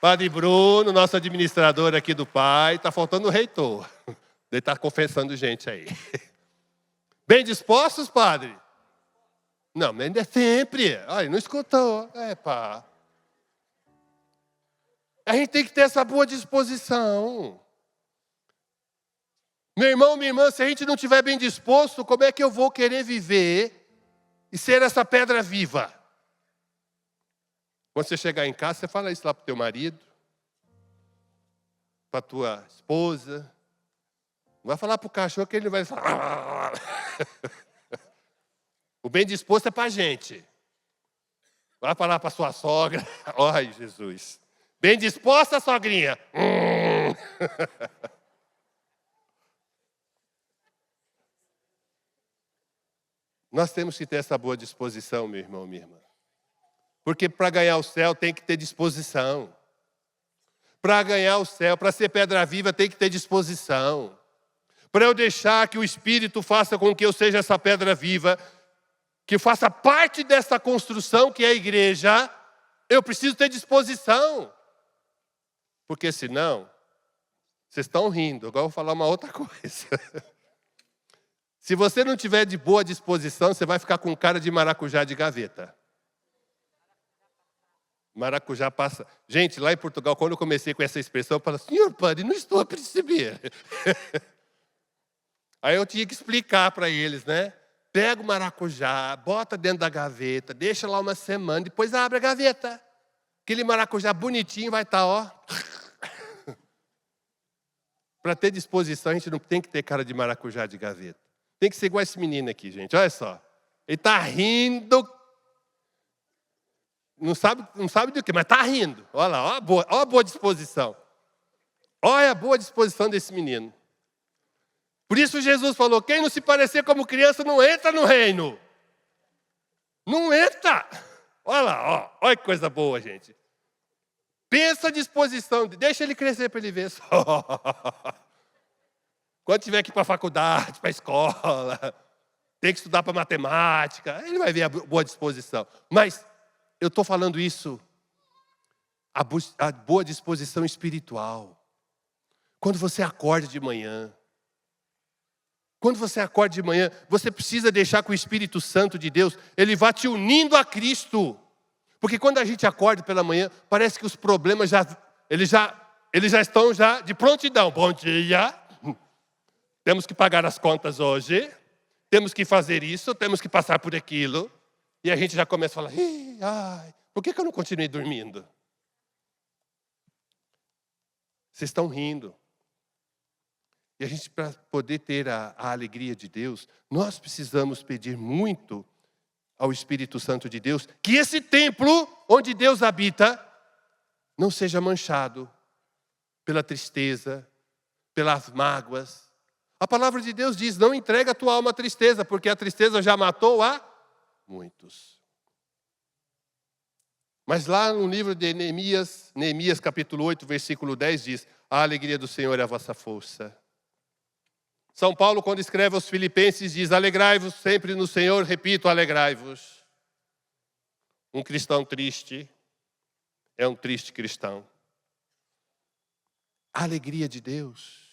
Padre Bruno, nosso administrador aqui do Pai, está faltando o reitor. Ele está confessando gente aí. Bem dispostos, padre? Não, mas ainda é sempre. Olha, não escutou. Pá. A gente tem que ter essa boa disposição. Meu irmão, minha irmã, se a gente não estiver bem disposto, como é que eu vou querer viver e ser essa pedra viva? Quando você chegar em casa, você fala isso lá para o teu marido, para a tua esposa. Não vai falar para o cachorro que ele vai falar. O bem disposto é para a gente. Vai falar para a sua sogra. Ai, Jesus. Bem disposta, sogrinha? Nós temos que ter essa boa disposição, meu irmão, minha irmã. Porque para ganhar o céu tem que ter disposição. Para ganhar o céu, para ser pedra viva, tem que ter disposição. Para eu deixar que o Espírito faça com que eu seja essa pedra viva, que faça parte dessa construção que é a igreja, eu preciso ter disposição. Porque senão, vocês estão rindo, agora eu vou falar uma outra coisa. Se você não tiver de boa disposição, você vai ficar com cara de maracujá de gaveta. Maracujá passa. Gente, lá em Portugal, quando eu comecei com essa expressão, eu falei: senhor padre, não estou a perceber. Aí eu tinha que explicar para eles, né? Pega o maracujá, bota dentro da gaveta, deixa lá uma semana, depois abre a gaveta. Aquele maracujá bonitinho vai estar, ó. Para ter disposição, a gente não tem que ter cara de maracujá de gaveta. Tem que ser igual esse menino aqui, gente. Olha só. Ele está rindo. Não sabe do que, mas está rindo. Olha lá, olha a boa disposição. Olha a boa disposição desse menino. Por isso Jesus falou: quem não se parecer como criança não entra no reino. Não entra. Olha lá, olha que coisa boa, gente. Pensa a disposição, deixa ele crescer para ele ver só. Quando tiver que ir para a faculdade, para a escola, tem que estudar para matemática, ele vai ver a boa disposição. Mas eu estou falando isso, a boa disposição espiritual. Quando você acorda de manhã, você precisa deixar que o Espírito Santo de Deus, ele vá te unindo a Cristo. Porque quando a gente acorda pela manhã, parece que os problemas eles já estão de prontidão. Bom dia, temos que pagar as contas hoje, temos que fazer isso, temos que passar por aquilo. E a gente já começa a falar: por que eu não continuei dormindo? Vocês estão rindo. E a gente, para poder ter a alegria de Deus, nós precisamos pedir muito ao Espírito Santo de Deus, que esse templo onde Deus habita não seja manchado pela tristeza, pelas mágoas. A palavra de Deus diz, não entrega a tua alma à tristeza, porque a tristeza já matou a muitos. Mas lá no livro de Neemias capítulo 8, versículo 10 diz, a alegria do Senhor é a vossa força. São Paulo, quando escreve aos Filipenses, diz, alegrai-vos sempre no Senhor, repito, alegrai-vos. Um cristão triste é um triste cristão. A alegria de Deus,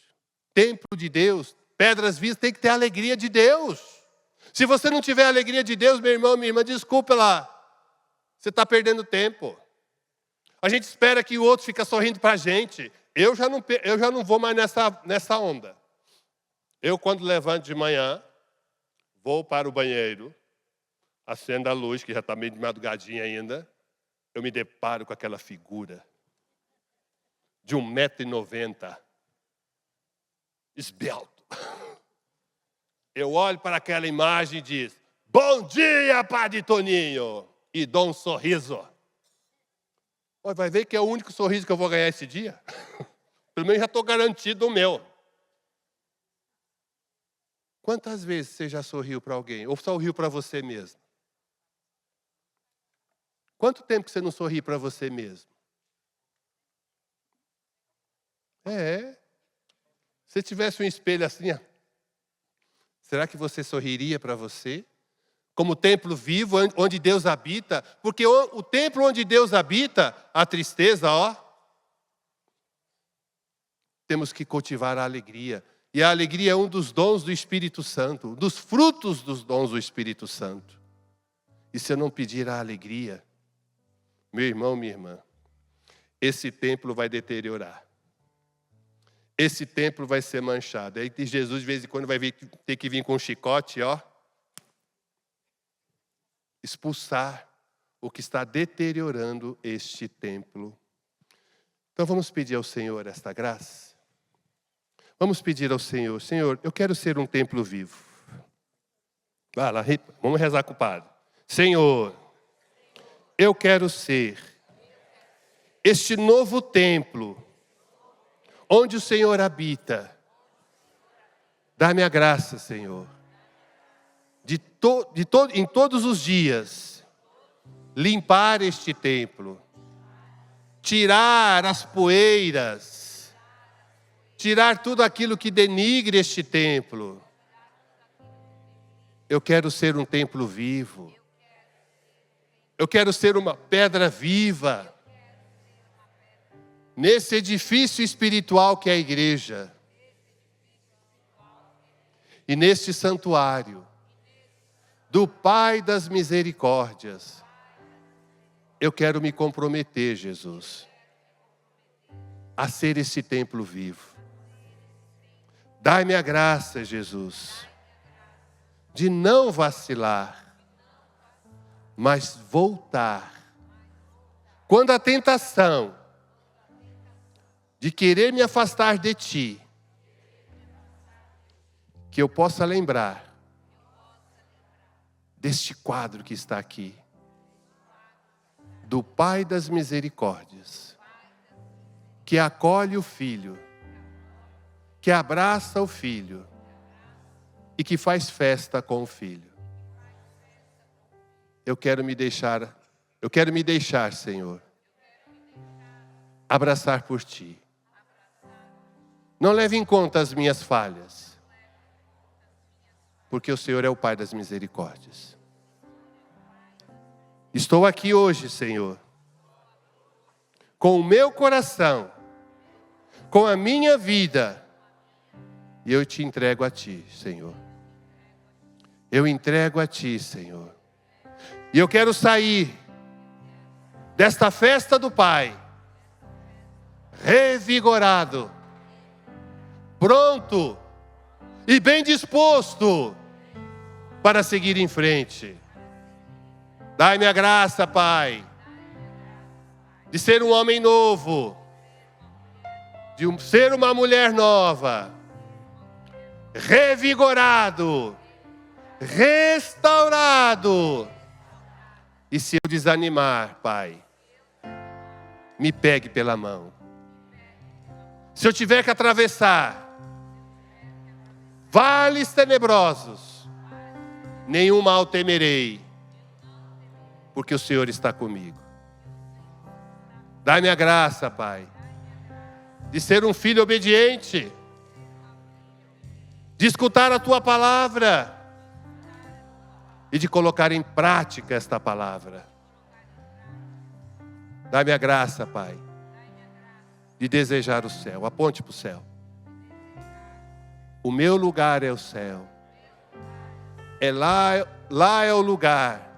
templo de Deus, pedras vivas, tem que ter a alegria de Deus. Se você não tiver a alegria de Deus, meu irmão, minha irmã, desculpa lá, você está perdendo tempo. A gente espera que o outro fique sorrindo para a gente. Eu já não vou mais nessa onda. Eu, quando levanto de manhã, vou para o banheiro, acendo a luz, que já está meio de madrugadinha ainda, eu me deparo com aquela figura de 1,90 m, esbelto. Eu olho para aquela imagem e diz, bom dia, Padre Toninho, e dou um sorriso. Vai ver que é o único sorriso que eu vou ganhar esse dia. Pelo menos já estou garantido o meu. Quantas vezes você já sorriu para alguém? Ou sorriu para você mesmo? Quanto tempo que você não sorri para você mesmo? Se tivesse um espelho assim, será que você sorriria para você? Como templo vivo, onde Deus habita? Porque o templo onde Deus habita, a tristeza, temos que cultivar a alegria. E a alegria é um dos dons do Espírito Santo, dos frutos dos dons do Espírito Santo. E se eu não pedir a alegria, meu irmão, minha irmã, esse templo vai deteriorar. Esse templo vai ser manchado. Aí Jesus, de vez em quando, vai ter que vir com um chicote, expulsar o que está deteriorando este templo. Então vamos pedir ao Senhor esta graça? Vamos pedir ao Senhor, Senhor, eu quero ser um templo vivo. Vai lá, vamos rezar com o Padre. Senhor, eu quero ser este novo templo onde o Senhor habita. Dá-me a graça, Senhor, em todos os dias, limpar este templo, tirar as poeiras, tirar tudo aquilo que denigre este templo. Eu quero ser um templo vivo. Eu quero ser uma pedra viva nesse edifício espiritual que é a igreja. E neste santuário do Pai das Misericórdias, eu quero me comprometer, Jesus, a ser esse templo vivo. Dai-me a graça, Jesus, de não vacilar, mas voltar. Quando a tentação de querer me afastar de Ti, que eu possa lembrar deste quadro que está aqui, do Pai das Misericórdias, que acolhe o Filho, que abraça o Filho e que faz festa com o Filho. Eu quero me deixar, Senhor, abraçar por Ti. Não leve em conta as minhas falhas, porque o Senhor é o Pai das Misericórdias. Estou aqui hoje, Senhor, com o meu coração, com a minha vida, e eu te entrego a Ti, Senhor. Eu entrego a Ti, Senhor. E eu quero sair desta festa do Pai, revigorado, pronto e bem disposto para seguir em frente. Dai-me a graça, Pai, de ser um homem novo, de ser uma mulher nova, revigorado, restaurado. E se eu desanimar, Pai, me pegue pela mão. Se eu tiver que atravessar vales tenebrosos, nenhum mal temerei, porque o Senhor está comigo. Dá-me a graça, Pai, de ser um filho obediente, de escutar a Tua palavra e de colocar em prática esta palavra. Dá-me a graça, Pai, de desejar o céu. Aponte para o céu. O meu lugar é o céu. Lá é o lugar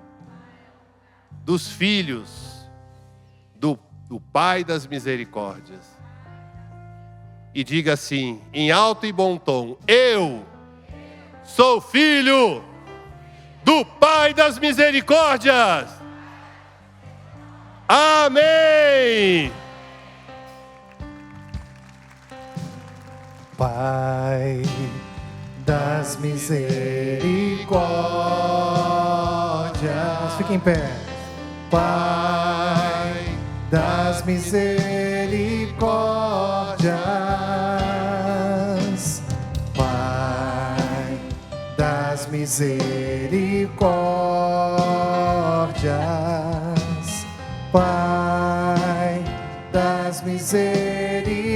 dos filhos do Pai das misericórdias. E diga assim, em alto e bom tom: eu sou filho do Pai das misericórdias. Amém. Pai das misericórdias. Fique em pé. Pai das misericórdias. Pai das misericórdias. Pai das misericórdias.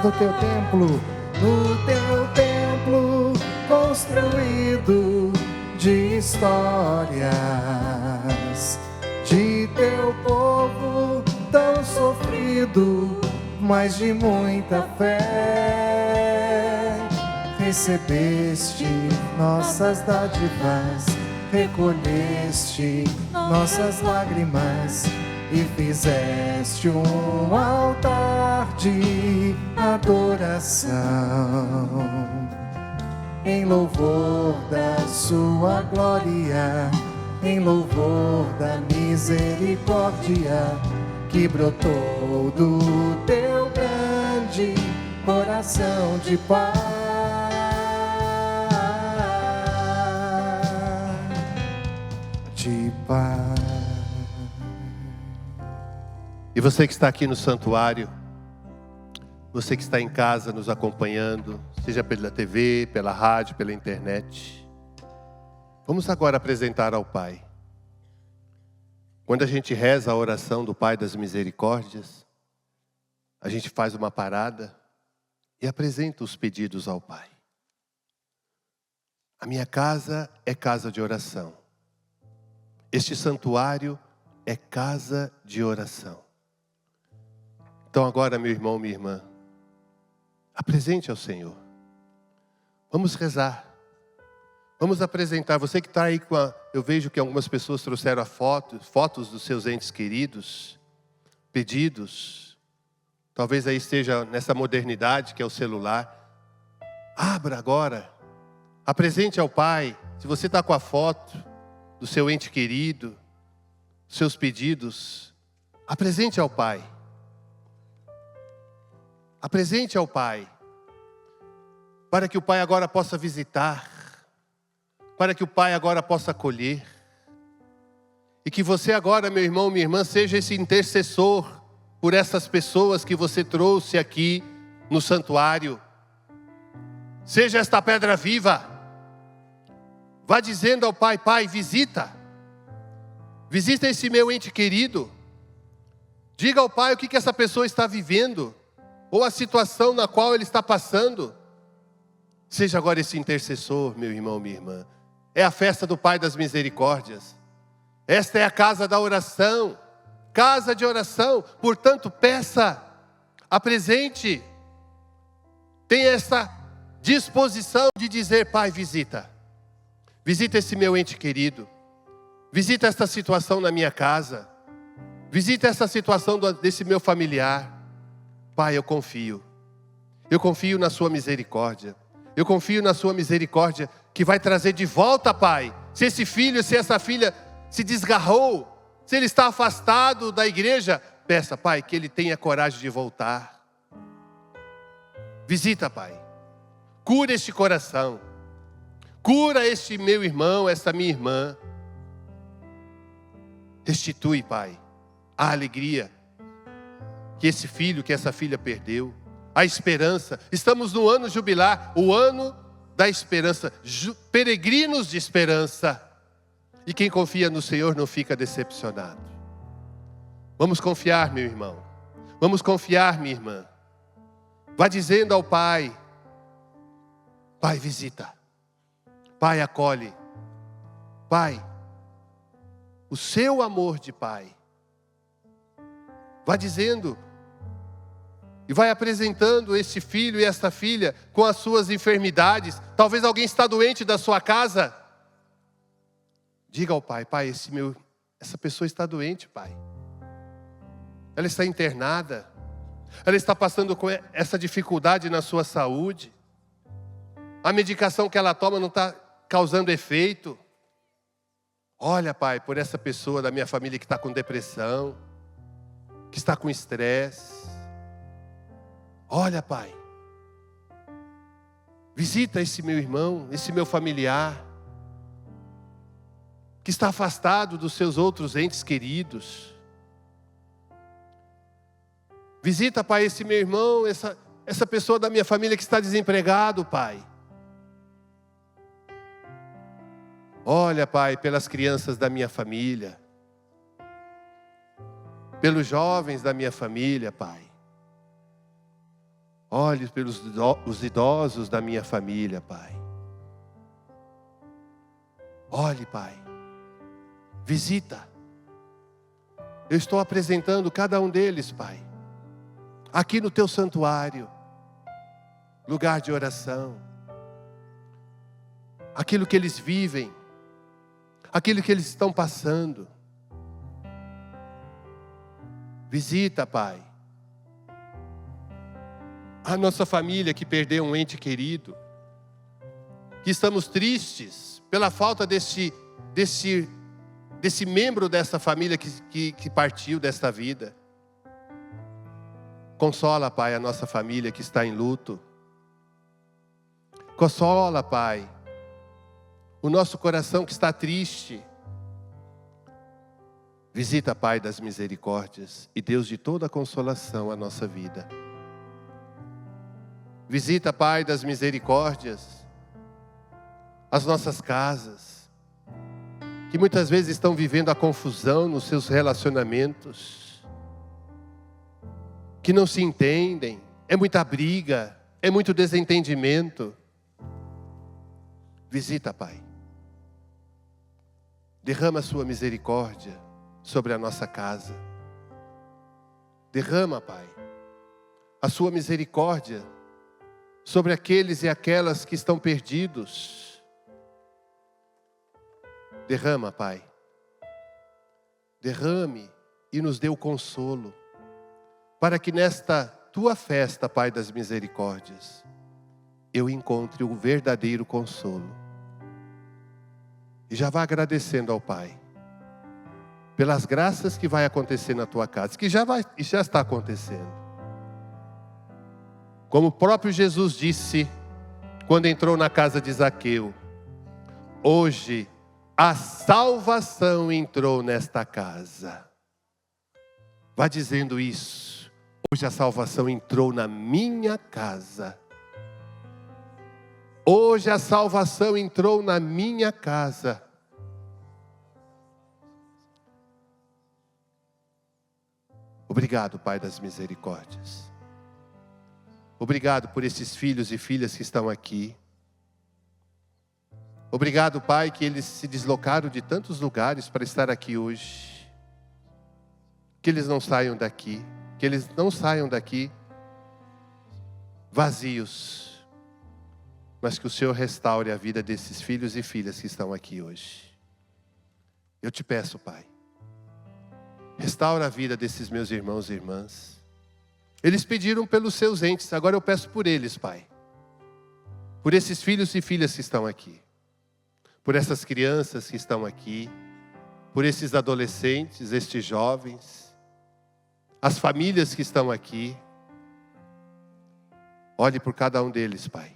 No teu templo construído de histórias, de teu povo tão sofrido, mas de muita fé. Recebeste nossas dádivas, recolheste nossas lágrimas e fizeste um altar de adoração em louvor da sua glória, em louvor da misericórdia que brotou do teu grande coração de paz. De paz. E você que está aqui no santuário, você que está em casa nos acompanhando, seja pela TV, pela rádio, pela internet, vamos agora apresentar ao Pai. Quando a gente reza a oração do Pai das Misericórdias, a gente faz uma parada e apresenta os pedidos ao Pai. A minha casa é casa de oração. Este santuário é casa de oração. Então agora, meu irmão, minha irmã, apresente ao Senhor. Vamos rezar. Vamos apresentar. Você que está aí com eu vejo que algumas pessoas trouxeram fotos dos seus entes queridos, pedidos. Talvez aí esteja nessa modernidade que é o celular. Abra agora. Apresente ao Pai. Se você está com a foto do seu ente querido, seus pedidos, apresente ao Pai. Apresente ao Pai, para que o Pai agora possa visitar, para que o Pai agora possa acolher, e que você agora, meu irmão, minha irmã, seja esse intercessor por essas pessoas que você trouxe aqui no santuário. Seja esta pedra viva. Vá dizendo ao Pai: Pai, visita esse meu ente querido. Diga ao Pai o que essa pessoa está vivendo, ou a situação na qual ele está passando. Seja agora esse intercessor, meu irmão, minha irmã. É a festa do Pai das Misericórdias. Esta é a casa da oração, casa de oração. Portanto, peça, apresente. Tenha essa disposição de dizer: Pai, visita esse meu ente querido. Visita esta situação na minha casa. Visita essa situação desse meu familiar. Pai, eu confio na sua misericórdia, eu confio na sua misericórdia que vai trazer de volta, Pai, se esse filho, se essa filha se desgarrou, se ele está afastado da igreja, peça, Pai, que ele tenha coragem de voltar. Visita, Pai, Cura este coração. Cura este meu irmão, esta minha irmã. Restitui, Pai, a alegria que esse filho, que essa filha perdeu. A esperança. Estamos no ano jubilar, o ano da esperança. Peregrinos de esperança. E quem confia no Senhor não fica decepcionado. Vamos confiar, meu irmão. Vamos confiar, minha irmã. Vá dizendo ao Pai: Pai, visita. Pai, acolhe. Pai, o seu amor de Pai. Vá dizendo e vai apresentando este filho e esta filha com as suas enfermidades. Talvez alguém está doente da sua casa. Diga ao Pai: Pai, essa pessoa está doente, Pai. Ela está internada. Ela está passando com essa dificuldade na sua saúde. A medicação que ela toma não está causando efeito. Olha, Pai, por essa pessoa da minha família que está com depressão, que está com estresse. Olha, Pai, visita esse meu irmão, esse meu familiar, que está afastado dos seus outros entes queridos. Visita, Pai, esse meu irmão, essa pessoa da minha família que está desempregado, Pai. Olha, Pai, pelas crianças da minha família, pelos jovens da minha família, Pai. Olhe pelos os idosos da minha família, Pai. Olhe, Pai. Visita. Eu estou apresentando cada um deles, Pai, aqui no Teu santuário, lugar de oração. Aquilo que eles vivem, aquilo que eles estão passando. Visita, Pai, a nossa família que perdeu um ente querido, que estamos tristes pela falta desse membro dessa família que partiu desta vida. Consola, Pai, a nossa família que está em luto. Consola, Pai, o nosso coração que está triste. Visita, Pai das misericórdias e Deus de toda consolação a nossa vida. Visita, Pai das misericórdias, as nossas casas, que muitas vezes estão vivendo a confusão nos seus relacionamentos, que não se entendem, é muita briga, é muito desentendimento. Visita, Pai. Derrama a sua misericórdia sobre a nossa casa. Derrama, Pai, a sua misericórdia sobre aqueles e aquelas que estão perdidos. Derrama, Pai. Derrame e nos dê o consolo, para que nesta Tua festa, Pai das misericórdias, eu encontre o verdadeiro consolo. E já vá agradecendo ao Pai pelas graças que vai acontecer na tua casa, que já está acontecendo. Como o próprio Jesus disse quando entrou na casa de Zaqueu: hoje a salvação entrou nesta casa. Vá dizendo isso: hoje a salvação entrou na minha casa. Hoje a salvação entrou na minha casa. Obrigado, Pai das misericórdias. Obrigado por esses filhos e filhas que estão aqui. Obrigado, Pai, que eles se deslocaram de tantos lugares para estar aqui hoje. Que eles não saiam daqui. Que eles não saiam daqui vazios. Mas que o Senhor restaure a vida desses filhos e filhas que estão aqui hoje. Eu te peço, Pai, restaura a vida desses meus irmãos e irmãs. Eles pediram pelos seus entes, agora eu peço por eles, Pai. Por esses filhos e filhas que estão aqui. Por essas crianças que estão aqui. Por esses adolescentes, estes jovens. As famílias que estão aqui. Olhe por cada um deles, Pai.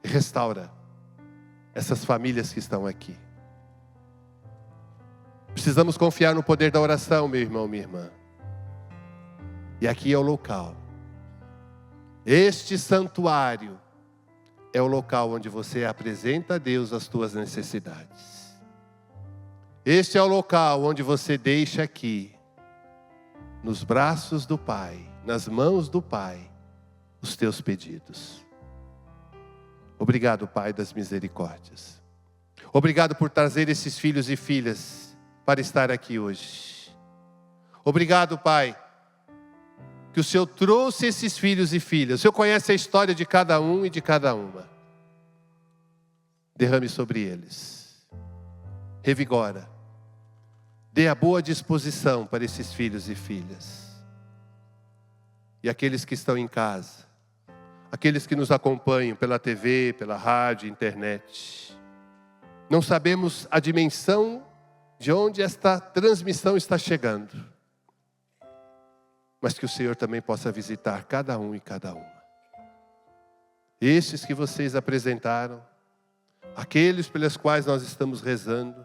Restaura essas famílias que estão aqui. Precisamos confiar no poder da oração, meu irmão, minha irmã. E aqui é o local. Este santuário é o local onde você apresenta a Deus as tuas necessidades. Este é o local onde você deixa aqui, nos braços do Pai, nas mãos do Pai, os teus pedidos. Obrigado, Pai das misericórdias. Obrigado por trazer esses filhos e filhas para estar aqui hoje. Obrigado, Pai, que o Senhor trouxe esses filhos e filhas. O Senhor conhece a história de cada um e de cada uma. Derrame sobre eles. Revigora. Dê a boa disposição para esses filhos e filhas. E aqueles que estão em casa, aqueles que nos acompanham pela TV, pela rádio, internet. Não sabemos a dimensão de onde esta transmissão está chegando. Mas que o Senhor também possa visitar cada um e cada uma. Estes que vocês apresentaram, aqueles pelos quais nós estamos rezando,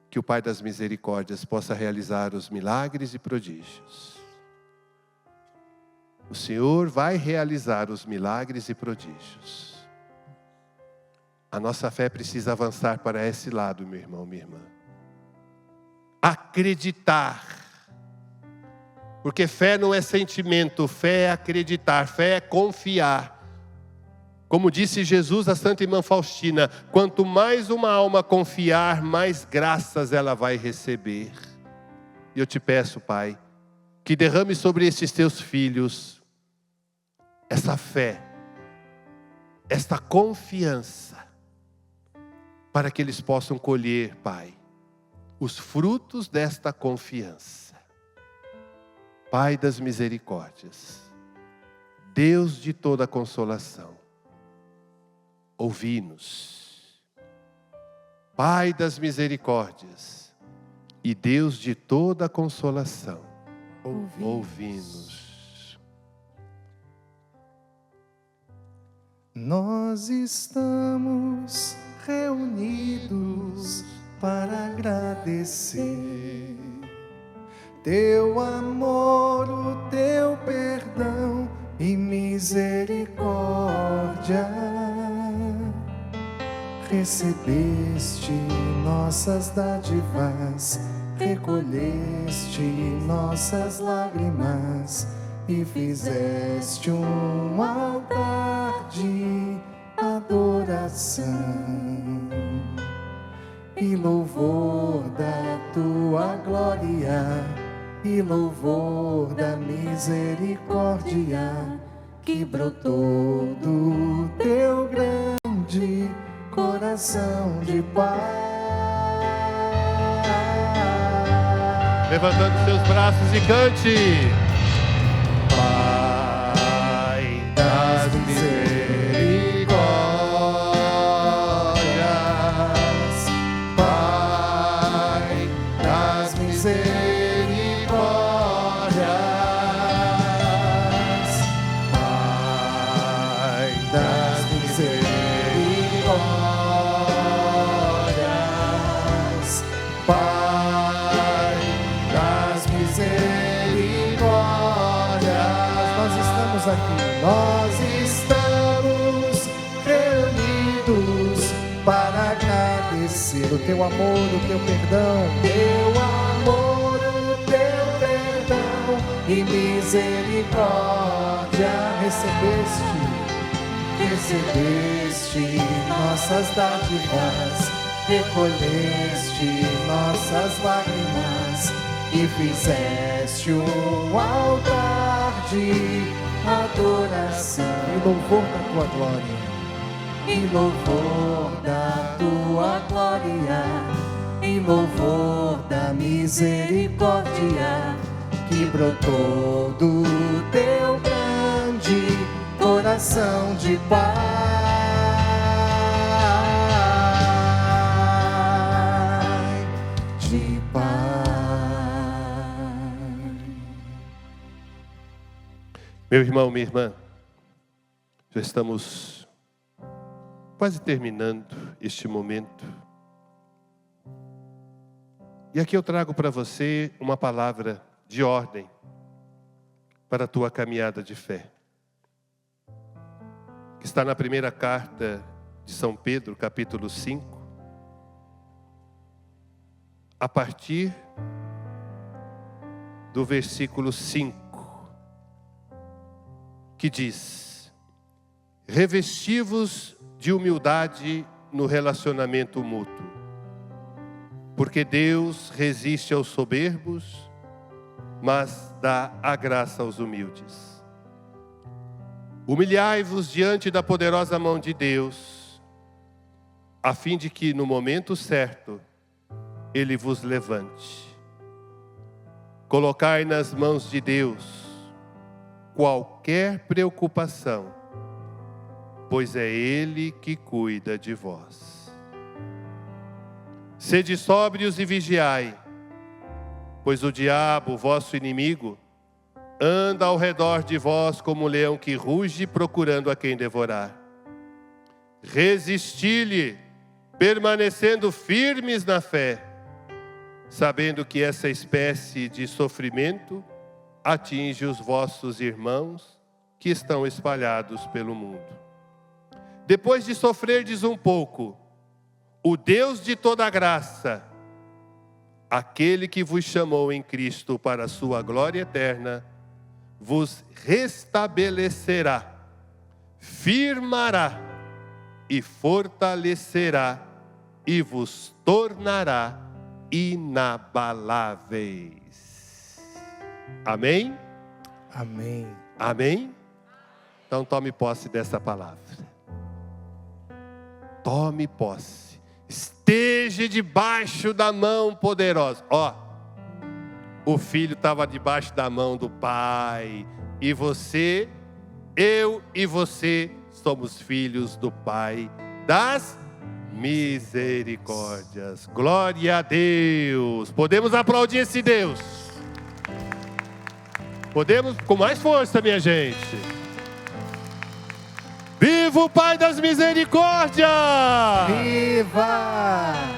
que o Pai das misericórdias possa realizar os milagres e prodígios. O Senhor vai realizar os milagres e prodígios. A nossa fé precisa avançar para esse lado, meu irmão, minha irmã. Acreditar. Porque fé não é sentimento, fé é acreditar, fé é confiar. Como disse Jesus a Santa Irmã Faustina, quanto mais uma alma confiar, mais graças ela vai receber. E eu te peço, Pai, que derrame sobre estes teus filhos essa fé, esta confiança, para que eles possam colher, Pai, os frutos desta confiança. Pai das misericórdias, Deus de toda consolação, ouvi-nos. Pai das misericórdias e Deus de toda consolação, ouvi-nos. Nós estamos reunidos para agradecer teu amor, o teu perdão e misericórdia. Recebeste nossas dádivas, recolheste nossas lágrimas e fizeste um altar de adoração e louvor da tua glória e louvor da misericórdia que brotou do teu grande coração de paz. Levantando seus braços e cante. Pai das misericórdias, Pai das misericórdias, Pai das misericórdias, Pai das misericórdias. Nós estamos aqui, nós estamos reunidos para agradecer o teu amor, o teu perdão, teu amor, o teu perdão e misericórdia. Recebeste nossas dádivas, recolheste nossas lágrimas e fizeste um altar de adoração e louvor da tua glória, e louvor da tua glória, e louvor da misericórdia que brotou do teu grande coração de paz. De paz. Meu irmão, minha irmã, já estamos quase terminando este momento. E aqui eu trago para você uma palavra de ordem para a tua caminhada de fé. Que está na primeira carta de São Pedro, capítulo 5, a partir do versículo 5, que diz: revesti-vos de humildade no relacionamento mútuo, porque Deus resiste aos soberbos, mas dá a graça aos humildes. Humilhai-vos diante da poderosa mão de Deus, a fim de que no momento certo Ele vos levante. Colocai nas mãos de Deus qualquer preocupação, pois é Ele que cuida de vós. Sede sóbrios e vigiai, pois o diabo, vosso inimigo, anda ao redor de vós como um leão que ruge procurando a quem devorar. Resisti-lhe, permanecendo firmes na fé, sabendo que essa espécie de sofrimento atinge os vossos irmãos que estão espalhados pelo mundo. Depois de sofrerdes um pouco, o Deus de toda graça, aquele que vos chamou em Cristo para a sua glória eterna, vos restabelecerá, firmará e fortalecerá e vos tornará inabaláveis. Amém? Amém. Amém? Então tome posse dessa palavra. Tome posse. Esteja debaixo da mão poderosa. Ó, o filho estava debaixo da mão do pai. E você, eu e você somos filhos do Pai das misericórdias. Glória a Deus. Podemos aplaudir esse Deus. Podemos com mais força, minha gente. Viva o Pai das misericórdias! Viva!